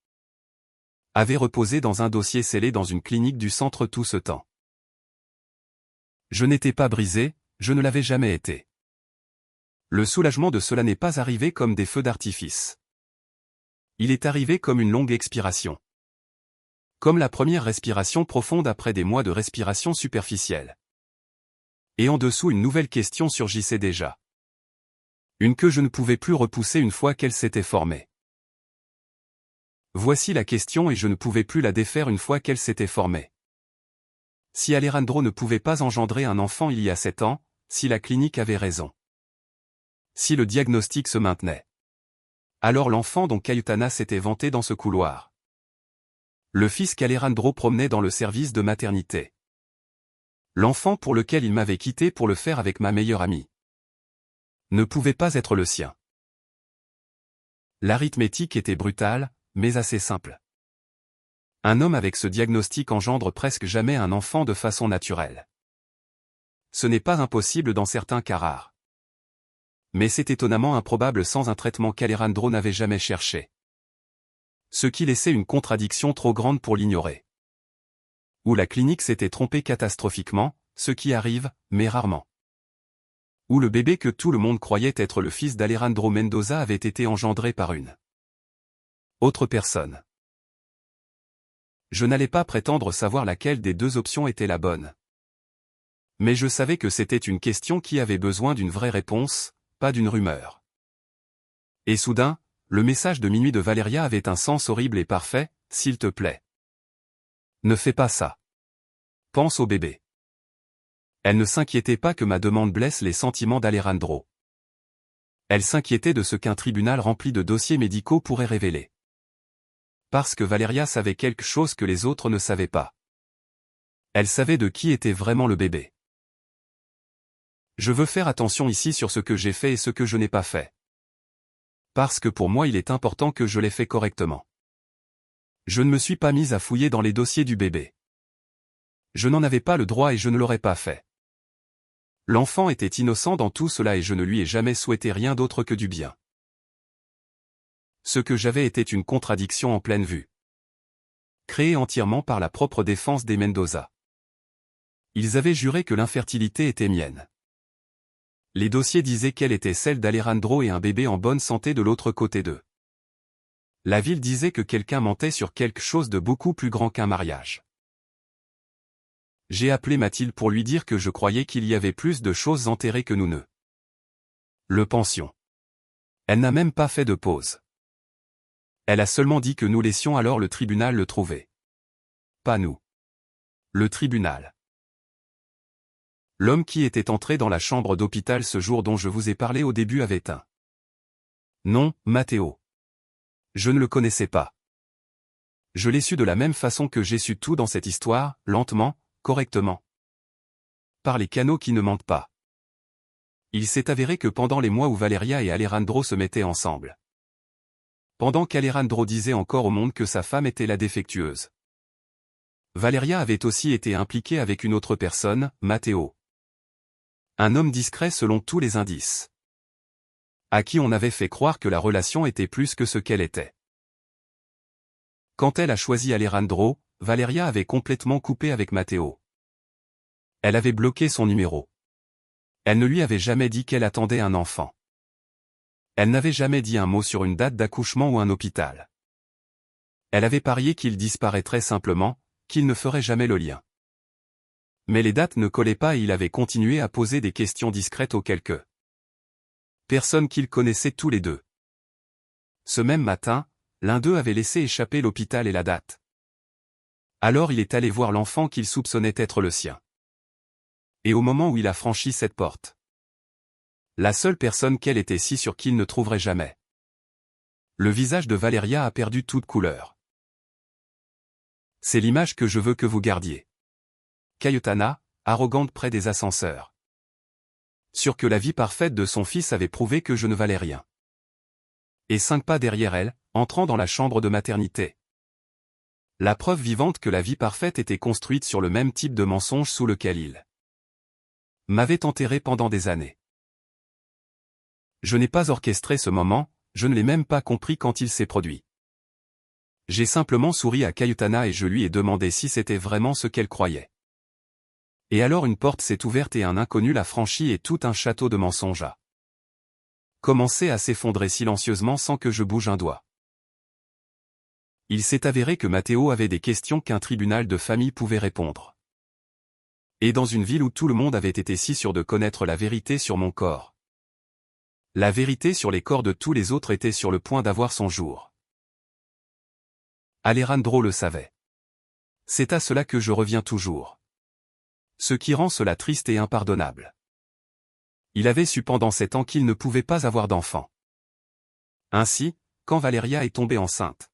S1: avait reposé dans un dossier scellé dans une clinique du centre tout ce temps. Je n'étais pas brisé, je ne l'avais jamais été. Le soulagement de cela n'est pas arrivé comme des feux d'artifice. Il est arrivé comme une longue expiration. Comme la première respiration profonde après des mois de respiration superficielle. Et en dessous une nouvelle question surgissait déjà. Une que je ne pouvais plus repousser une fois qu'elle s'était formée. Voici la question et je ne pouvais plus la défaire une fois qu'elle s'était formée. Si Alejandro ne pouvait pas engendrer un enfant il y a 7 ans, si la clinique avait raison. Si le diagnostic se maintenait. Alors l'enfant dont Cayetana s'était vanté dans ce couloir. Le fils qu'Alejandro promenait dans le service de maternité. L'enfant pour lequel il m'avait quitté pour le faire avec ma meilleure amie. Ne pouvait pas être le sien. L'arithmétique était brutale, mais assez simple. Un homme avec ce diagnostic engendre presque jamais un enfant de façon naturelle. Ce n'est pas impossible dans certains cas rares. Mais c'est étonnamment improbable sans un traitement qu'Alejandro n'avait jamais cherché. Ce qui laissait une contradiction trop grande pour l'ignorer. Ou la clinique s'était trompée catastrophiquement, ce qui arrive, mais rarement. Ou le bébé que tout le monde croyait être le fils d'Alejandro Mendoza avait été engendré par une autre personne. Je n'allais pas prétendre savoir laquelle des 2 options était la bonne. Mais je savais que c'était une question qui avait besoin d'une vraie réponse, pas d'une rumeur. Et soudain, le message de minuit de Valeria avait un sens horrible et parfait, s'il te plaît. Ne fais pas ça. Pense au bébé. Elle ne s'inquiétait pas que ma demande blesse les sentiments d'Alejandro. Elle s'inquiétait de ce qu'un tribunal rempli de dossiers médicaux pourrait révéler. Parce que Valeria savait quelque chose que les autres ne savaient pas. Elle savait de qui était vraiment le bébé. Je veux faire attention ici sur ce que j'ai fait et ce que je n'ai pas fait. Parce que pour moi il est important que je l'ai fait correctement. Je ne me suis pas mise à fouiller dans les dossiers du bébé. Je n'en avais pas le droit et je ne l'aurais pas fait. L'enfant était innocent dans tout cela et je ne lui ai jamais souhaité rien d'autre que du bien. Ce que j'avais était une contradiction en pleine vue. Créée entièrement par la propre défense des Mendoza. Ils avaient juré que l'infertilité était mienne. Les dossiers disaient qu'elle était celle d'Alejandro et un bébé en bonne santé de l'autre côté d'eux. La ville disait que quelqu'un mentait sur quelque chose de beaucoup plus grand qu'un mariage. J'ai appelé Mathilde pour lui dire que je croyais qu'il y avait plus de choses enterrées que nous ne le pensions. Elle n'a même pas fait de pause. Elle a seulement dit que nous laissions alors le tribunal le trouver. Pas nous. Le tribunal. L'homme qui était entré dans la chambre d'hôpital ce jour dont je vous ai parlé au début avait un nom, Matteo. Je ne le connaissais pas. Je l'ai su de la même façon que j'ai su tout dans cette histoire, lentement, correctement. Par les canaux qui ne mentent pas. Il s'est avéré que pendant les mois où Valeria et Alejandro se mettaient ensemble. Pendant qu'Alejandro disait encore au monde que sa femme était la défectueuse. Valeria avait aussi été impliquée avec une autre personne, Matteo. Un homme discret selon tous les indices. À qui on avait fait croire que la relation était plus que ce qu'elle était. Quand elle a choisi Alejandro, Valeria avait complètement coupé avec Matteo. Elle avait bloqué son numéro. Elle ne lui avait jamais dit qu'elle attendait un enfant. Elle n'avait jamais dit un mot sur une date d'accouchement ou un hôpital. Elle avait parié qu'il disparaîtrait simplement, qu'il ne ferait jamais le lien. Mais les dates ne collaient pas et il avait continué à poser des questions discrètes aux quelques personnes qu'ils connaissaient tous les deux. Ce même matin, l'un d'eux avait laissé échapper l'hôpital et la date. Alors il est allé voir l'enfant qu'il soupçonnait être le sien. Et au moment où il a franchi cette porte, la seule personne qu'elle était si sûre qu'il ne trouverait jamais. Le visage de Valeria a perdu toute couleur. C'est l'image que je veux que vous gardiez. Cayetana, arrogante près des ascenseurs. Sûre que la vie parfaite de son fils avait prouvé que je ne valais rien. Et 5 pas derrière elle, entrant dans la chambre de maternité. La preuve vivante que la vie parfaite était construite sur le même type de mensonge sous lequel il m'avait enterré pendant des années. Je n'ai pas orchestré ce moment, je ne l'ai même pas compris quand il s'est produit. J'ai simplement souri à Cayetana et je lui ai demandé si c'était vraiment ce qu'elle croyait. Et alors une porte s'est ouverte et un inconnu l'a franchie et tout un château de mensonges a commencé à s'effondrer silencieusement sans que je bouge un doigt. Il s'est avéré que Matteo avait des questions qu'un tribunal de famille pouvait répondre. Et dans une ville où tout le monde avait été si sûr de connaître la vérité sur mon corps. La vérité sur les corps de tous les autres était sur le point d'avoir son jour. Alejandro le savait. C'est à cela que je reviens toujours. Ce qui rend cela triste et impardonnable. Il avait su pendant 7 ans qu'il ne pouvait pas avoir d'enfant. Ainsi, quand Valeria est tombée enceinte,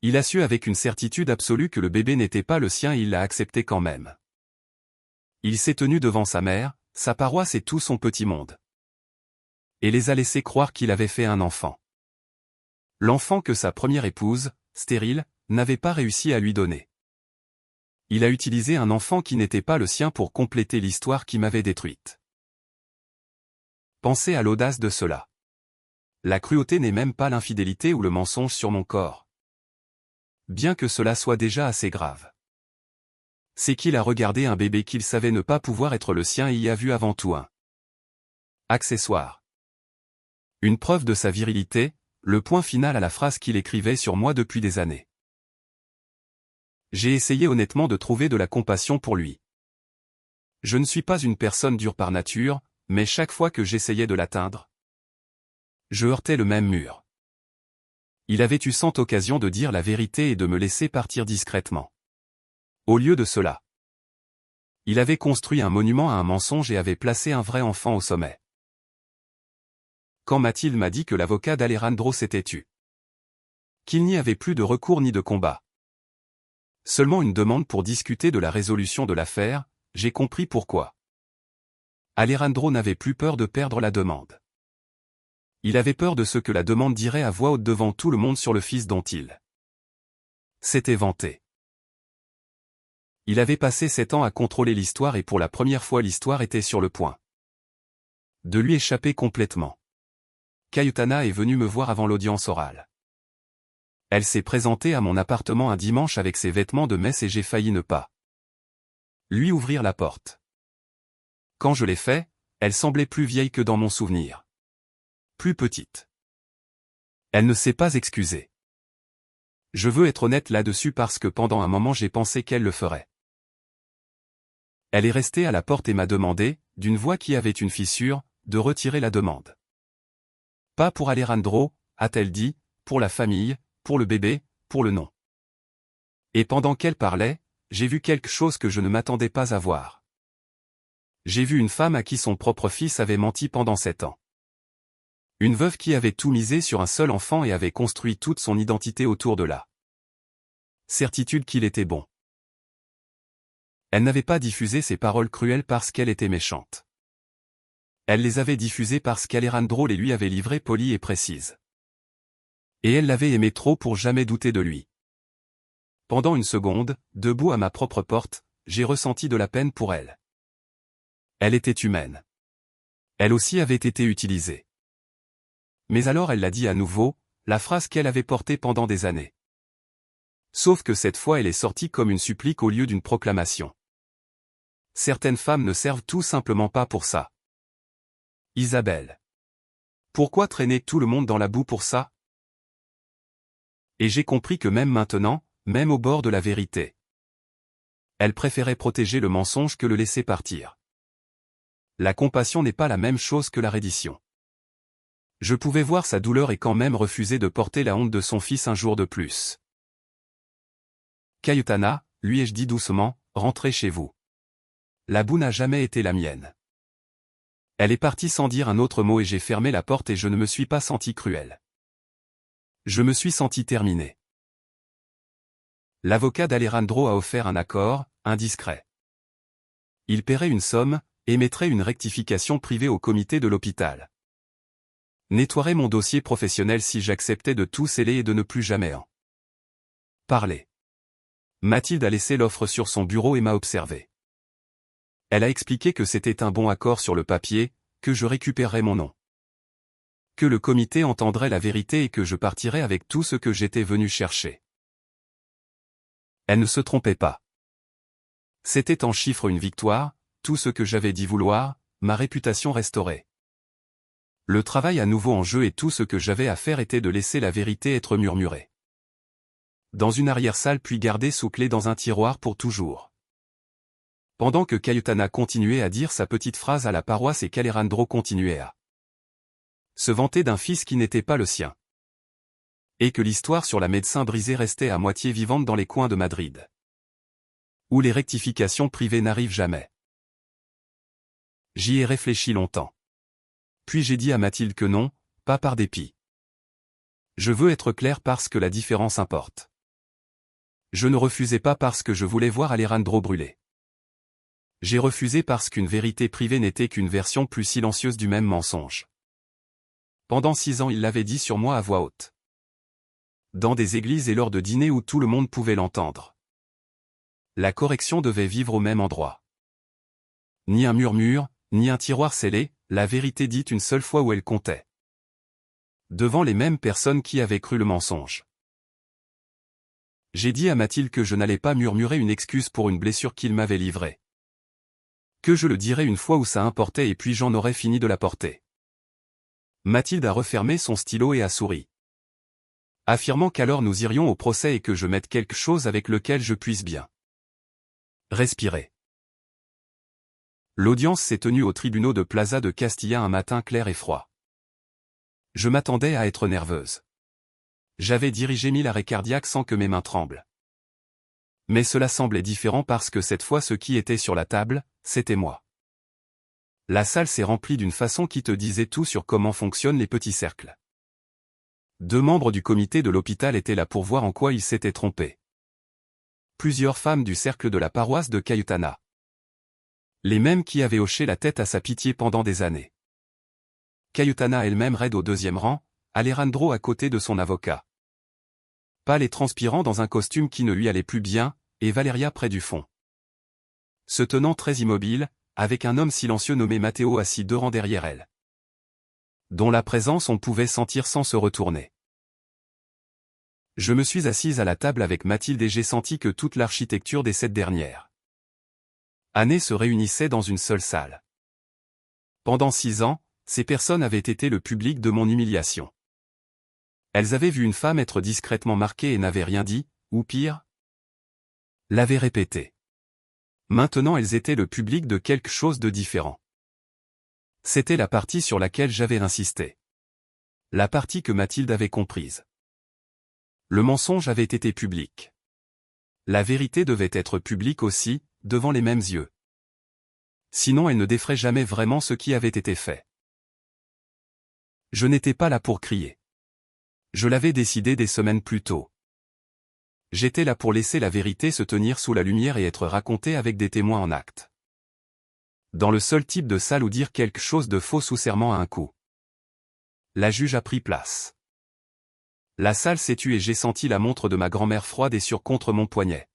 S1: il a su avec une certitude absolue que le bébé n'était pas le sien et il l'a accepté quand même. Il s'est tenu devant sa mère, sa paroisse et tout son petit monde. Et les a laissés croire qu'il avait fait un enfant. L'enfant que sa première épouse, stérile, n'avait pas réussi à lui donner. Il a utilisé un enfant qui n'était pas le sien pour compléter l'histoire qui m'avait détruite. Pensez à l'audace de cela. La cruauté n'est même pas l'infidélité ou le mensonge sur mon corps. Bien que cela soit déjà assez grave. C'est qu'il a regardé un bébé qu'il savait ne pas pouvoir être le sien et y a vu avant tout un accessoire. Une preuve de sa virilité, le point final à la phrase qu'il écrivait sur moi depuis des années. J'ai essayé honnêtement de trouver de la compassion pour lui. Je ne suis pas une personne dure par nature, mais chaque fois que j'essayais de l'atteindre, je heurtais le même mur. Il avait eu 100 occasions de dire la vérité et de me laisser partir discrètement. Au lieu de cela, il avait construit un monument à un mensonge et avait placé un vrai enfant au sommet. Quand Mathilde m'a dit que l'avocat d'Alejandro s'était tu, qu'il n'y avait plus de recours ni de combat, seulement une demande pour discuter de la résolution de l'affaire, j'ai compris pourquoi. Alejandro n'avait plus peur de perdre la demande. Il avait peur de ce que la demande dirait à voix haute devant tout le monde sur le fils dont il s'était vanté. Il avait passé 7 ans à contrôler l'histoire et pour la première fois l'histoire était sur le point de lui échapper complètement. Cayetana est venue me voir avant l'audience orale. Elle s'est présentée à mon appartement un dimanche avec ses vêtements de messe et j'ai failli ne pas lui ouvrir la porte. Quand je l'ai fait, elle semblait plus vieille que dans mon souvenir. Plus petite. Elle ne s'est pas excusée. Je veux être honnête là-dessus parce que pendant un moment j'ai pensé qu'elle le ferait. Elle est restée à la porte et m'a demandé, d'une voix qui avait une fissure, de retirer la demande. Pas pour Alejandro, a-t-elle dit, pour la famille, pour le bébé, pour le nom. Et pendant qu'elle parlait, j'ai vu quelque chose que je ne m'attendais pas à voir. J'ai vu une femme à qui son propre fils avait menti pendant 7 ans. Une veuve qui avait tout misé sur un seul enfant et avait construit toute son identité autour de la certitude qu'il était bon. Elle n'avait pas diffusé ces paroles cruelles parce qu'elle était méchante. Elle les avait diffusées parce qu'Alejandro les lui avait livrées polies et précises. Et elle l'avait aimé trop pour jamais douter de lui. Pendant une seconde, debout à ma propre porte, j'ai ressenti de la peine pour elle. Elle était humaine. Elle aussi avait été utilisée. Mais alors elle l'a dit à nouveau, la phrase qu'elle avait portée pendant des années. Sauf que cette fois elle est sortie comme une supplique au lieu d'une proclamation. Certaines femmes ne servent tout simplement pas pour ça. Isabelle. Pourquoi traîner tout le monde dans la boue pour ça? Et j'ai compris que même maintenant, même au bord de la vérité, elle préférait protéger le mensonge que le laisser partir. La compassion n'est pas la même chose que la reddition. Je pouvais voir sa douleur et quand même refuser de porter la honte de son fils un jour de plus. Cayetana, lui ai-je dit doucement, rentrez chez vous. La boue n'a jamais été la mienne. Elle est partie sans dire un autre mot et j'ai fermé la porte et je ne me suis pas senti cruel. Je me suis senti terminé. L'avocat d'Alejandro a offert un accord, indiscret. Il paierait une somme, et mettrait une rectification privée au comité de l'hôpital. Nettoierait mon dossier professionnel si j'acceptais de tout sceller et de ne plus jamais en parler. Mathilde a laissé l'offre sur son bureau et m'a observé. Elle a expliqué que c'était un bon accord sur le papier, que je récupérerais mon nom. Que le comité entendrait la vérité et que je partirais avec tout ce que j'étais venu chercher. Elle ne se trompait pas. C'était en chiffres une victoire, tout ce que j'avais dit vouloir, ma réputation restaurée. Le travail à nouveau en jeu et tout ce que j'avais à faire était de laisser la vérité être murmurée. Dans une arrière-salle puis gardée sous clé dans un tiroir pour toujours. Pendant que Cayetana continuait à dire sa petite phrase à la paroisse et qu'Alejandro continuait à se vanter d'un fils qui n'était pas le sien. Et que l'histoire sur la médecin brisée restait à moitié vivante dans les coins de Madrid. Où les rectifications privées n'arrivent jamais. J'y ai réfléchi longtemps. Puis j'ai dit à Mathilde que non, pas par dépit. Je veux être clair parce que la différence importe. Je ne refusais pas parce que je voulais voir Alejandro brûler. J'ai refusé parce qu'une vérité privée n'était qu'une version plus silencieuse du même mensonge. Pendant 6 ans il l'avait dit sur moi à voix haute. Dans des églises et lors de dîners où tout le monde pouvait l'entendre. La correction devait vivre au même endroit. Ni un murmure, ni un tiroir scellé, la vérité dite une seule fois où elle comptait. Devant les mêmes personnes qui avaient cru le mensonge. J'ai dit à Mathilde que je n'allais pas murmurer une excuse pour une blessure qu'il m'avait livrée. Que je le dirais une fois où ça importait et puis j'en aurais fini de la porter. Mathilde a refermé son stylo et a souri. Affirmant qu'alors nous irions au procès et que je mette quelque chose avec lequel je puisse bien respirer. L'audience s'est tenue au tribunal de Plaza de Castilla un matin clair et froid. Je m'attendais à être nerveuse. J'avais dirigé 1000 arrêts cardiaques sans que mes mains tremblent. Mais cela semblait différent parce que cette fois ce qui était sur la table, c'était moi. La salle s'est remplie d'une façon qui te disait tout sur comment fonctionnent les petits cercles. 2 membres du comité de l'hôpital étaient là pour voir en quoi ils s'étaient trompés. Plusieurs femmes du cercle de la paroisse de Cayetana. Les mêmes qui avaient hoché la tête à sa pitié pendant des années. Cayetana elle-même raide au 2e rang, Alejandro à côté de son avocat. Pâle et transpirant dans un costume qui ne lui allait plus bien, et Valeria près du fond. Se tenant très immobile, avec un homme silencieux nommé Matteo assis 2 rangs derrière elle. Dont la présence on pouvait sentir sans se retourner. Je me suis assise à la table avec Mathilde et j'ai senti que toute l'architecture des 7 dernières années se réunissait dans une seule salle. Pendant 6 ans, ces personnes avaient été le public de mon humiliation. Elles avaient vu une femme être discrètement marquée et n'avaient rien dit, ou pire, l'avaient répété. Maintenant elles étaient le public de quelque chose de différent. C'était la partie sur laquelle j'avais insisté. La partie que Mathilde avait comprise. Le mensonge avait été public. La vérité devait être publique aussi, devant les mêmes yeux. Sinon elle ne défrait jamais vraiment ce qui avait été fait. Je n'étais pas là pour crier. Je l'avais décidé des semaines plus tôt. J'étais là pour laisser la vérité se tenir sous la lumière et être racontée avec des témoins en acte. Dans le seul type de salle où dire quelque chose de faux sous serment à un coup. La juge a pris place. La salle s'est tue et j'ai senti la montre de ma grand-mère froide et sûre contre mon poignet.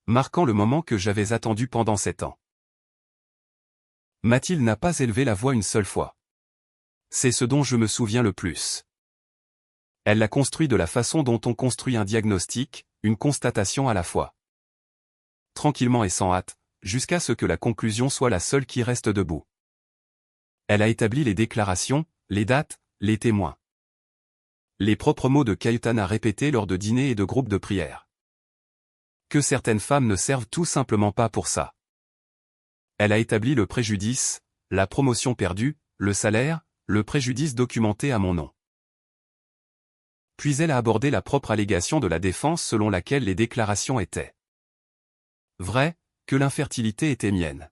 S1: Marquant le moment que j'avais attendu pendant 7 ans. Mathilde n'a pas élevé la voix une seule fois. C'est ce dont je me souviens le plus. Elle l'a construit de la façon dont on construit un diagnostic, une constatation à la fois. Tranquillement et sans hâte, jusqu'à ce que la conclusion soit la seule qui reste debout. Elle a établi les déclarations, les dates, les témoins. Les propres mots de Cayetana répétés lors de dîners et de groupes de prière. Que certaines femmes ne servent tout simplement pas pour ça. Elle a établi le préjudice, la promotion perdue, le salaire, le préjudice documenté à mon nom. puis elle a abordé la propre allégation de la défense selon laquelle les déclarations étaient vraies, que l'infertilité était mienne.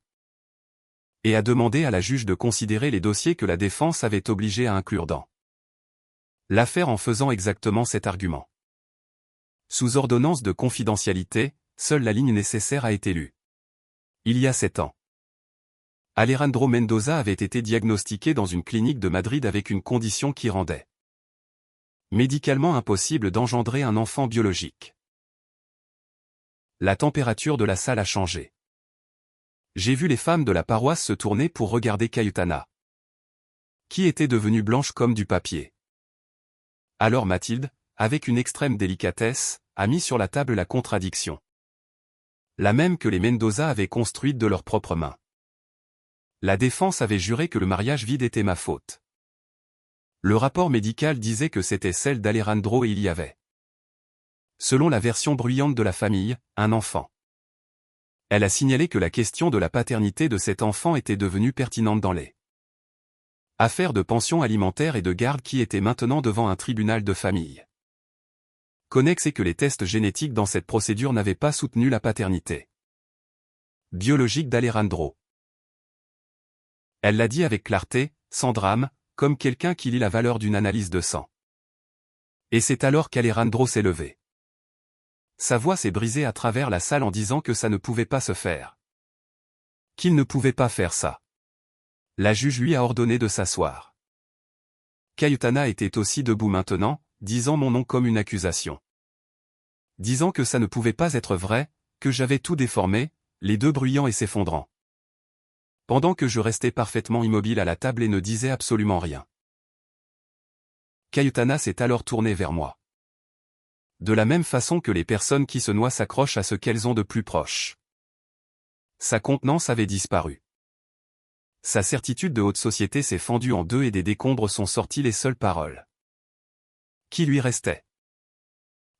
S1: Et a demandé à la juge de considérer les dossiers que la défense avait obligé à inclure dans l'affaire en faisant exactement cet argument. Sous ordonnance de confidentialité, seule la ligne nécessaire a été lue. Il y a 7 ans. Alejandro Mendoza avait été diagnostiqué dans une clinique de Madrid avec une condition qui rendait médicalement impossible d'engendrer un enfant biologique. La température de la salle a changé. J'ai vu les femmes de la paroisse se tourner pour regarder Cayetana, qui était devenue blanche comme du papier. Alors Mathilde, avec une extrême délicatesse, a mis sur la table la contradiction. La même que les Mendoza avaient construite de leurs propres mains. La défense avait juré que le mariage vide était ma faute. Le rapport médical disait que c'était celle d'Alejandro et il y avait, selon la version bruyante de la famille, un enfant. Elle a signalé que la question de la paternité de cet enfant était devenue pertinente dans les affaires de pension alimentaire et de garde qui étaient maintenant devant un tribunal de famille. Connexe et que les tests génétiques dans cette procédure n'avaient pas soutenu la paternité biologique d'Alejandro. Elle l'a dit avec clarté, sans drame, comme quelqu'un qui lit la valeur d'une analyse de sang. Et c'est alors qu'Alejandro s'est levé. Sa voix s'est brisée à travers la salle en disant que ça ne pouvait pas se faire. Qu'il ne pouvait pas faire ça. La juge lui a ordonné de s'asseoir. Cayetana était aussi debout maintenant, disant mon nom comme une accusation. Disant que ça ne pouvait pas être vrai, que j'avais tout déformé, les deux bruyants et s'effondrant. Pendant que je restais parfaitement immobile à la table et ne disais absolument rien. Cayetana s'est alors tournée vers moi. De la même façon que les personnes qui se noient s'accrochent à ce qu'elles ont de plus proche. Sa contenance avait disparu. Sa certitude de haute société s'est fendue en deux et des décombres sont sorties les seules paroles qui lui restaient.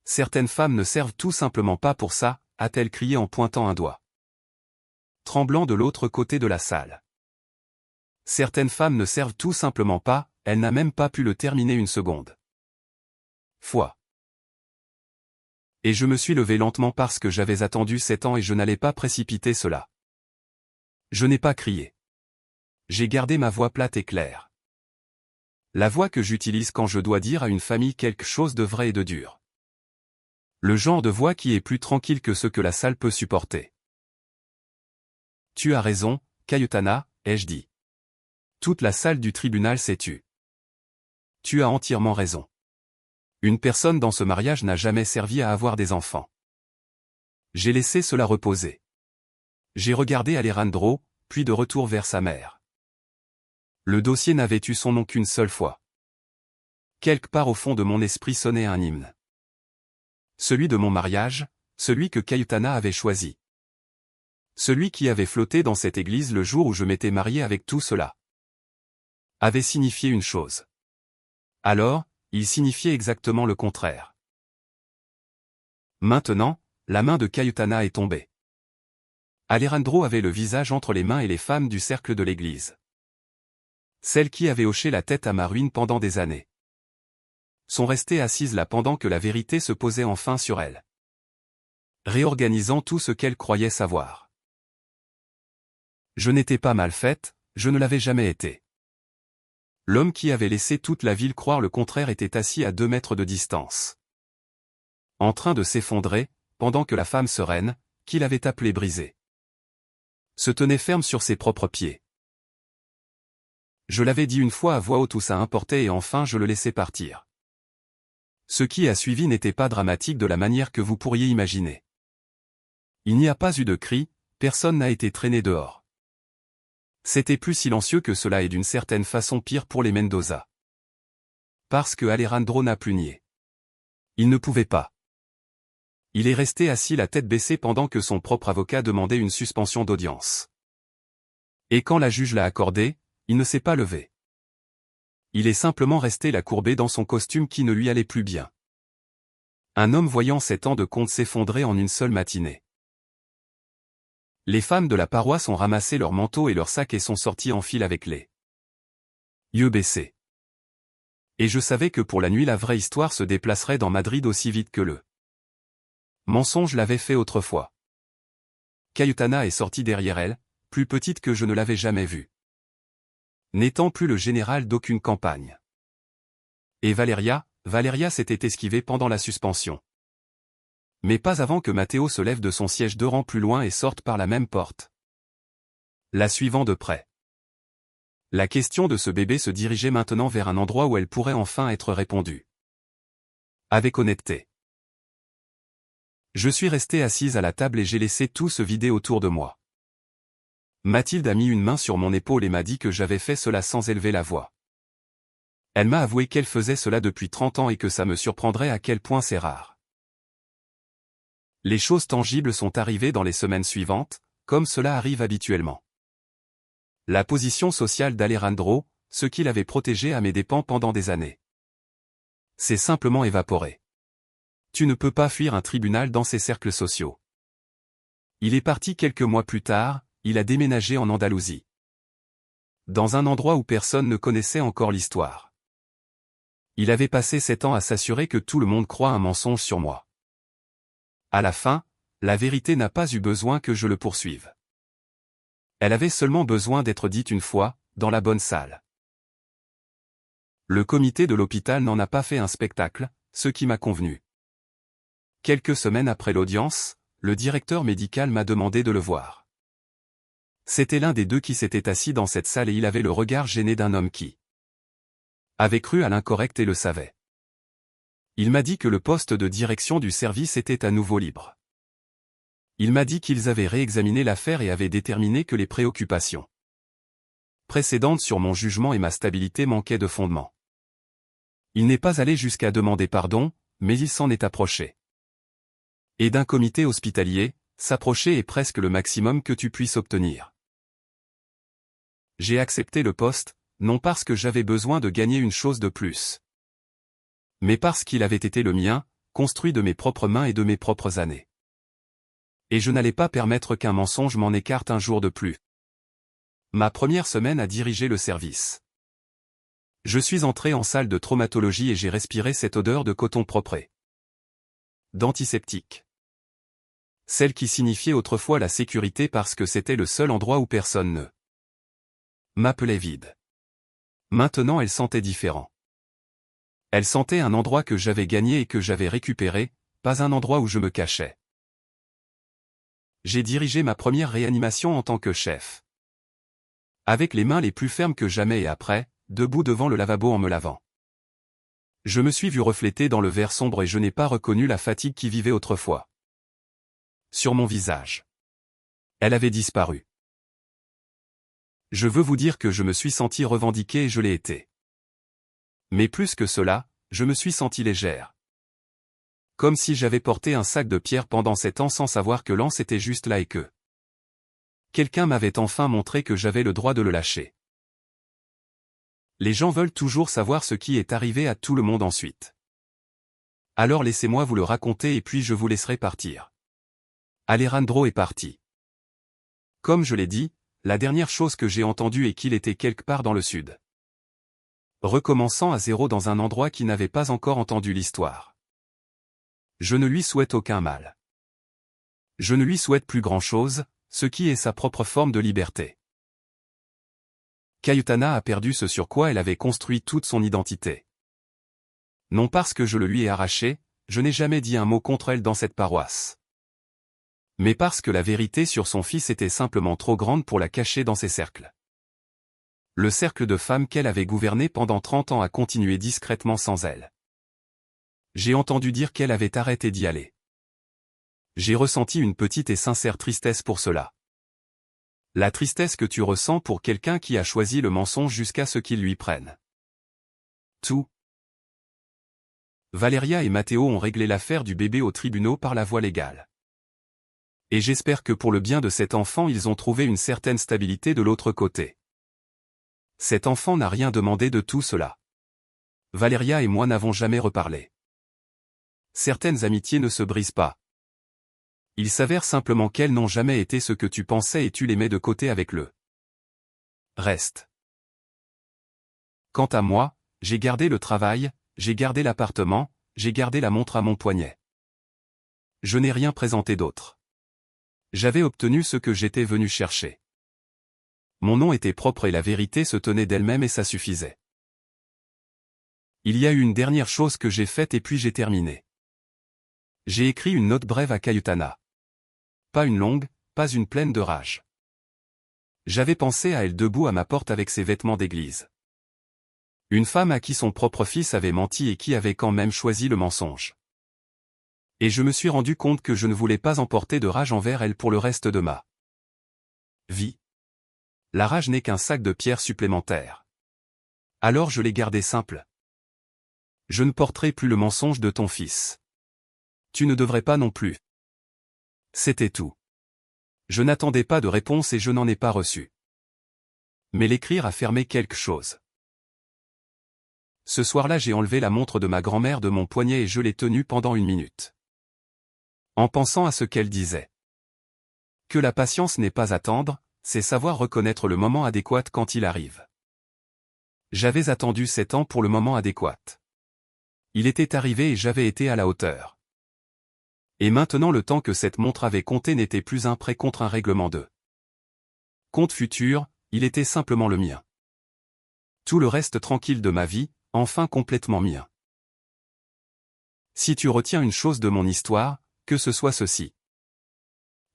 S1: Certaines femmes ne servent tout simplement pas pour ça, a-t-elle crié en pointant un doigt tremblant de l'autre côté de la salle. Certaines femmes ne servent tout simplement pas, elle n'a même pas pu le terminer une seconde. Foi. Et je me suis levé lentement parce que j'avais attendu 7 ans et je n'allais pas précipiter cela. Je n'ai pas crié. J'ai gardé ma voix plate et claire. La voix que j'utilise quand je dois dire à une famille quelque chose de vrai et de dur. Le genre de voix qui est plus tranquille que ce que la salle peut supporter. Tu as raison, Cayetana, ai-je dit. Toute la salle du tribunal s'est tue. Tu as entièrement raison. Une personne dans ce mariage n'a jamais servi à avoir des enfants. J'ai laissé cela reposer. J'ai regardé Alejandro, puis de retour vers sa mère. Le dossier n'avait eu son nom qu'une seule fois. Quelque part au fond de mon esprit sonnait un hymne. Celui de mon mariage, celui que Cayetana avait choisi. Celui qui avait flotté dans cette église le jour où je m'étais marié avec tout cela. Avait signifié une chose. Alors, il signifiait exactement le contraire. Maintenant, la main de Cayetana est tombée. Alejandro avait le visage entre les mains et les femmes du cercle de l'église. Celles qui avaient hoché la tête à ma ruine pendant des années. Sont restées assises là pendant que la vérité se posait enfin sur elles. Réorganisant tout ce qu'elles croyaient savoir. Je n'étais pas mal faite, je ne l'avais jamais été. L'homme qui avait laissé toute la ville croire le contraire était assis à 2 mètres de distance. En train de s'effondrer, pendant que la femme sereine, qu'il avait appelée brisée, se tenait ferme sur ses propres pieds. Je l'avais dit une fois à voix haute où ça importait et enfin je le laissais partir. Ce qui a suivi n'était pas dramatique de la manière que vous pourriez imaginer. Il n'y a pas eu de cris, personne n'a été traîné dehors. C'était plus silencieux que cela et d'une certaine façon pire pour les Mendoza. Parce que Alejandro n'a plus nié. Il ne pouvait pas. Il est resté assis la tête baissée pendant que son propre avocat demandait une suspension d'audience. Et quand la juge l'a accordé, il ne s'est pas levé. Il est simplement resté là courbé dans son costume qui ne lui allait plus bien. Un homme voyant 7 ans de compte s'effondrer en une seule matinée. Les femmes de la paroisse ont ramassé leurs manteaux et leurs sacs et sont sorties en file avec les yeux baissés. Et je savais que pour la nuit la vraie histoire se déplacerait dans Madrid aussi vite que le mensonge l'avait fait autrefois. Cayetana est sortie derrière elle, plus petite que je ne l'avais jamais vue. N'étant plus le général d'aucune campagne. Et Valeria s'était esquivée pendant la suspension. Mais pas avant que Matteo se lève de son siège 2 rangs plus loin et sorte par la même porte. La suivant de près. La question de ce bébé se dirigeait maintenant vers un endroit où elle pourrait enfin être répondue. Avec honnêteté. Je suis resté assise à la table et j'ai laissé tout se vider autour de moi. Mathilde a mis une main sur mon épaule et m'a dit que j'avais fait cela sans élever la voix. Elle m'a avoué qu'elle faisait cela depuis 30 ans et que ça me surprendrait à quel point c'est rare. Les choses tangibles sont arrivées dans les semaines suivantes, comme cela arrive habituellement. La position sociale d'Alejandro, ce qu'il avait protégé à mes dépens pendant des années, s'est simplement évaporé. Tu ne peux pas fuir un tribunal dans ces cercles sociaux. Il est parti quelques mois plus tard, il a déménagé en Andalousie. Dans un endroit où personne ne connaissait encore l'histoire. Il avait passé 7 ans à s'assurer que tout le monde croit un mensonge sur moi. À la fin, la vérité n'a pas eu besoin que je le poursuive. Elle avait seulement besoin d'être dite une fois, dans la bonne salle. Le comité de l'hôpital n'en a pas fait un spectacle, ce qui m'a convenu. Quelques semaines après l'audience, le directeur médical m'a demandé de le voir. C'était l'un des deux qui s'était assis dans cette salle et il avait le regard gêné d'un homme qui avait cru à l'incorrect et le savait. Il m'a dit que le poste de direction du service était à nouveau libre. Il m'a dit qu'ils avaient réexaminé l'affaire et avaient déterminé que les préoccupations précédentes sur mon jugement et ma stabilité manquaient de fondement. Il n'est pas allé jusqu'à demander pardon, mais il s'en est approché. Et d'un comité hospitalier, s'approcher est presque le maximum que tu puisses obtenir. J'ai accepté le poste, non parce que j'avais besoin de gagner une chose de plus, mais parce qu'il avait été le mien, construit de mes propres mains et de mes propres années. Et je n'allais pas permettre qu'un mensonge m'en écarte un jour de plus. Ma première semaine à diriger le service. Je suis entré en salle de traumatologie et j'ai respiré cette odeur de coton propre. D'antiseptique. Celle qui signifiait autrefois la sécurité parce que c'était le seul endroit où personne ne m'appelait vide. Maintenant elle sentait différent. Elle sentait un endroit que j'avais gagné et que j'avais récupéré, pas un endroit où je me cachais. J'ai dirigé ma première réanimation en tant que chef. Avec les mains les plus fermes que jamais et après, debout devant le lavabo en me lavant. Je me suis vu refléter dans le verre sombre et je n'ai pas reconnu la fatigue qui vivait autrefois. Sur mon visage. Elle avait disparu. Je veux vous dire que je me suis senti revendiqué et je l'ai été. Mais plus que cela, je me suis senti légère. Comme si j'avais porté un sac de pierre pendant 7 ans sans savoir que l'anse était juste là et que quelqu'un m'avait enfin montré que j'avais le droit de le lâcher. Les gens veulent toujours savoir ce qui est arrivé à tout le monde ensuite. Alors laissez-moi vous le raconter et puis je vous laisserai partir. Alejandro est parti. Comme je l'ai dit, la dernière chose que j'ai entendue est qu'il était quelque part dans le sud. Recommençant à zéro dans un endroit qui n'avait pas encore entendu l'histoire. Je ne lui souhaite aucun mal. Je ne lui souhaite plus grand-chose, ce qui est sa propre forme de liberté. Cayetana a perdu ce sur quoi elle avait construit toute son identité. Non parce que je le lui ai arraché, je n'ai jamais dit un mot contre elle dans cette paroisse. Mais parce que la vérité sur son fils était simplement trop grande pour la cacher dans ses cercles. Le cercle de femmes qu'elle avait gouverné pendant 30 ans a continué discrètement sans elle. J'ai entendu dire qu'elle avait arrêté d'y aller. J'ai ressenti une petite et sincère tristesse pour cela. La tristesse que tu ressens pour quelqu'un qui a choisi le mensonge jusqu'à ce qu'il lui prenne tout. Valeria et Matteo ont réglé l'affaire du bébé aux tribunaux par la voie légale. Et j'espère que pour le bien de cet enfant ils ont trouvé une certaine stabilité de l'autre côté. Cet enfant n'a rien demandé de tout cela. Valeria et moi n'avons jamais reparlé. Certaines amitiés ne se brisent pas. Il s'avère simplement qu'elles n'ont jamais été ce que tu pensais et tu les mets de côté avec le reste. Quant à moi, j'ai gardé le travail, j'ai gardé l'appartement, j'ai gardé la montre à mon poignet. Je n'ai rien présenté d'autre. J'avais obtenu ce que j'étais venu chercher. Mon nom était propre et la vérité se tenait d'elle-même et ça suffisait. Il y a eu une dernière chose que j'ai faite et puis j'ai terminé. J'ai écrit une note brève à Cayetana. Pas une longue, pas une pleine de rage. J'avais pensé à elle debout à ma porte avec ses vêtements d'église. Une femme à qui son propre fils avait menti et qui avait quand même choisi le mensonge. Et je me suis rendu compte que je ne voulais pas emporter de rage envers elle pour le reste de ma vie. La rage n'est qu'un sac de pierres supplémentaires. Alors je l'ai gardé simple. Je ne porterai plus le mensonge de ton fils. Tu ne devrais pas non plus. C'était tout. Je n'attendais pas de réponse et je n'en ai pas reçu. Mais l'écrire a fermé quelque chose. Ce soir-là j'ai enlevé la montre de ma grand-mère de mon poignet et je l'ai tenue pendant 1 minute. En pensant à ce qu'elle disait. Que la patience n'est pas attendre, c'est savoir reconnaître le moment adéquat quand il arrive. J'avais attendu 7 ans pour le moment adéquat. Il était arrivé et j'avais été à la hauteur. Et maintenant le temps que cette montre avait compté n'était plus un prêt contre un règlement de compte futur, il était simplement le mien. Tout le reste tranquille de ma vie, enfin complètement mien. Si tu retiens une chose de mon histoire, que ce soit ceci.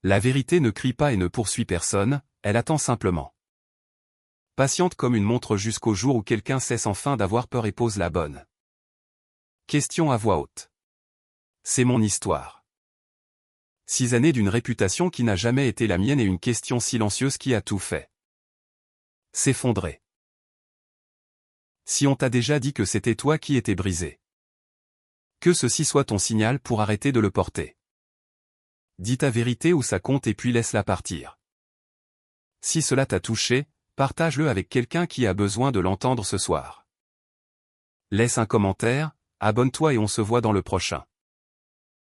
S1: La vérité ne crie pas et ne poursuit personne, elle attend simplement. Patiente comme une montre jusqu'au jour où quelqu'un cesse enfin d'avoir peur et pose la bonne question à voix haute. C'est mon histoire. 6 années d'une réputation qui n'a jamais été la mienne et une question silencieuse qui a tout fait s'effondrer. Si on t'a déjà dit que c'était toi qui étais brisé. Que ceci soit ton signal pour arrêter de le porter. Dis ta vérité où ça compte et puis laisse-la partir. Si cela t'a touché, partage-le avec quelqu'un qui a besoin de l'entendre ce soir. Laisse un commentaire, abonne-toi et on se voit dans le prochain.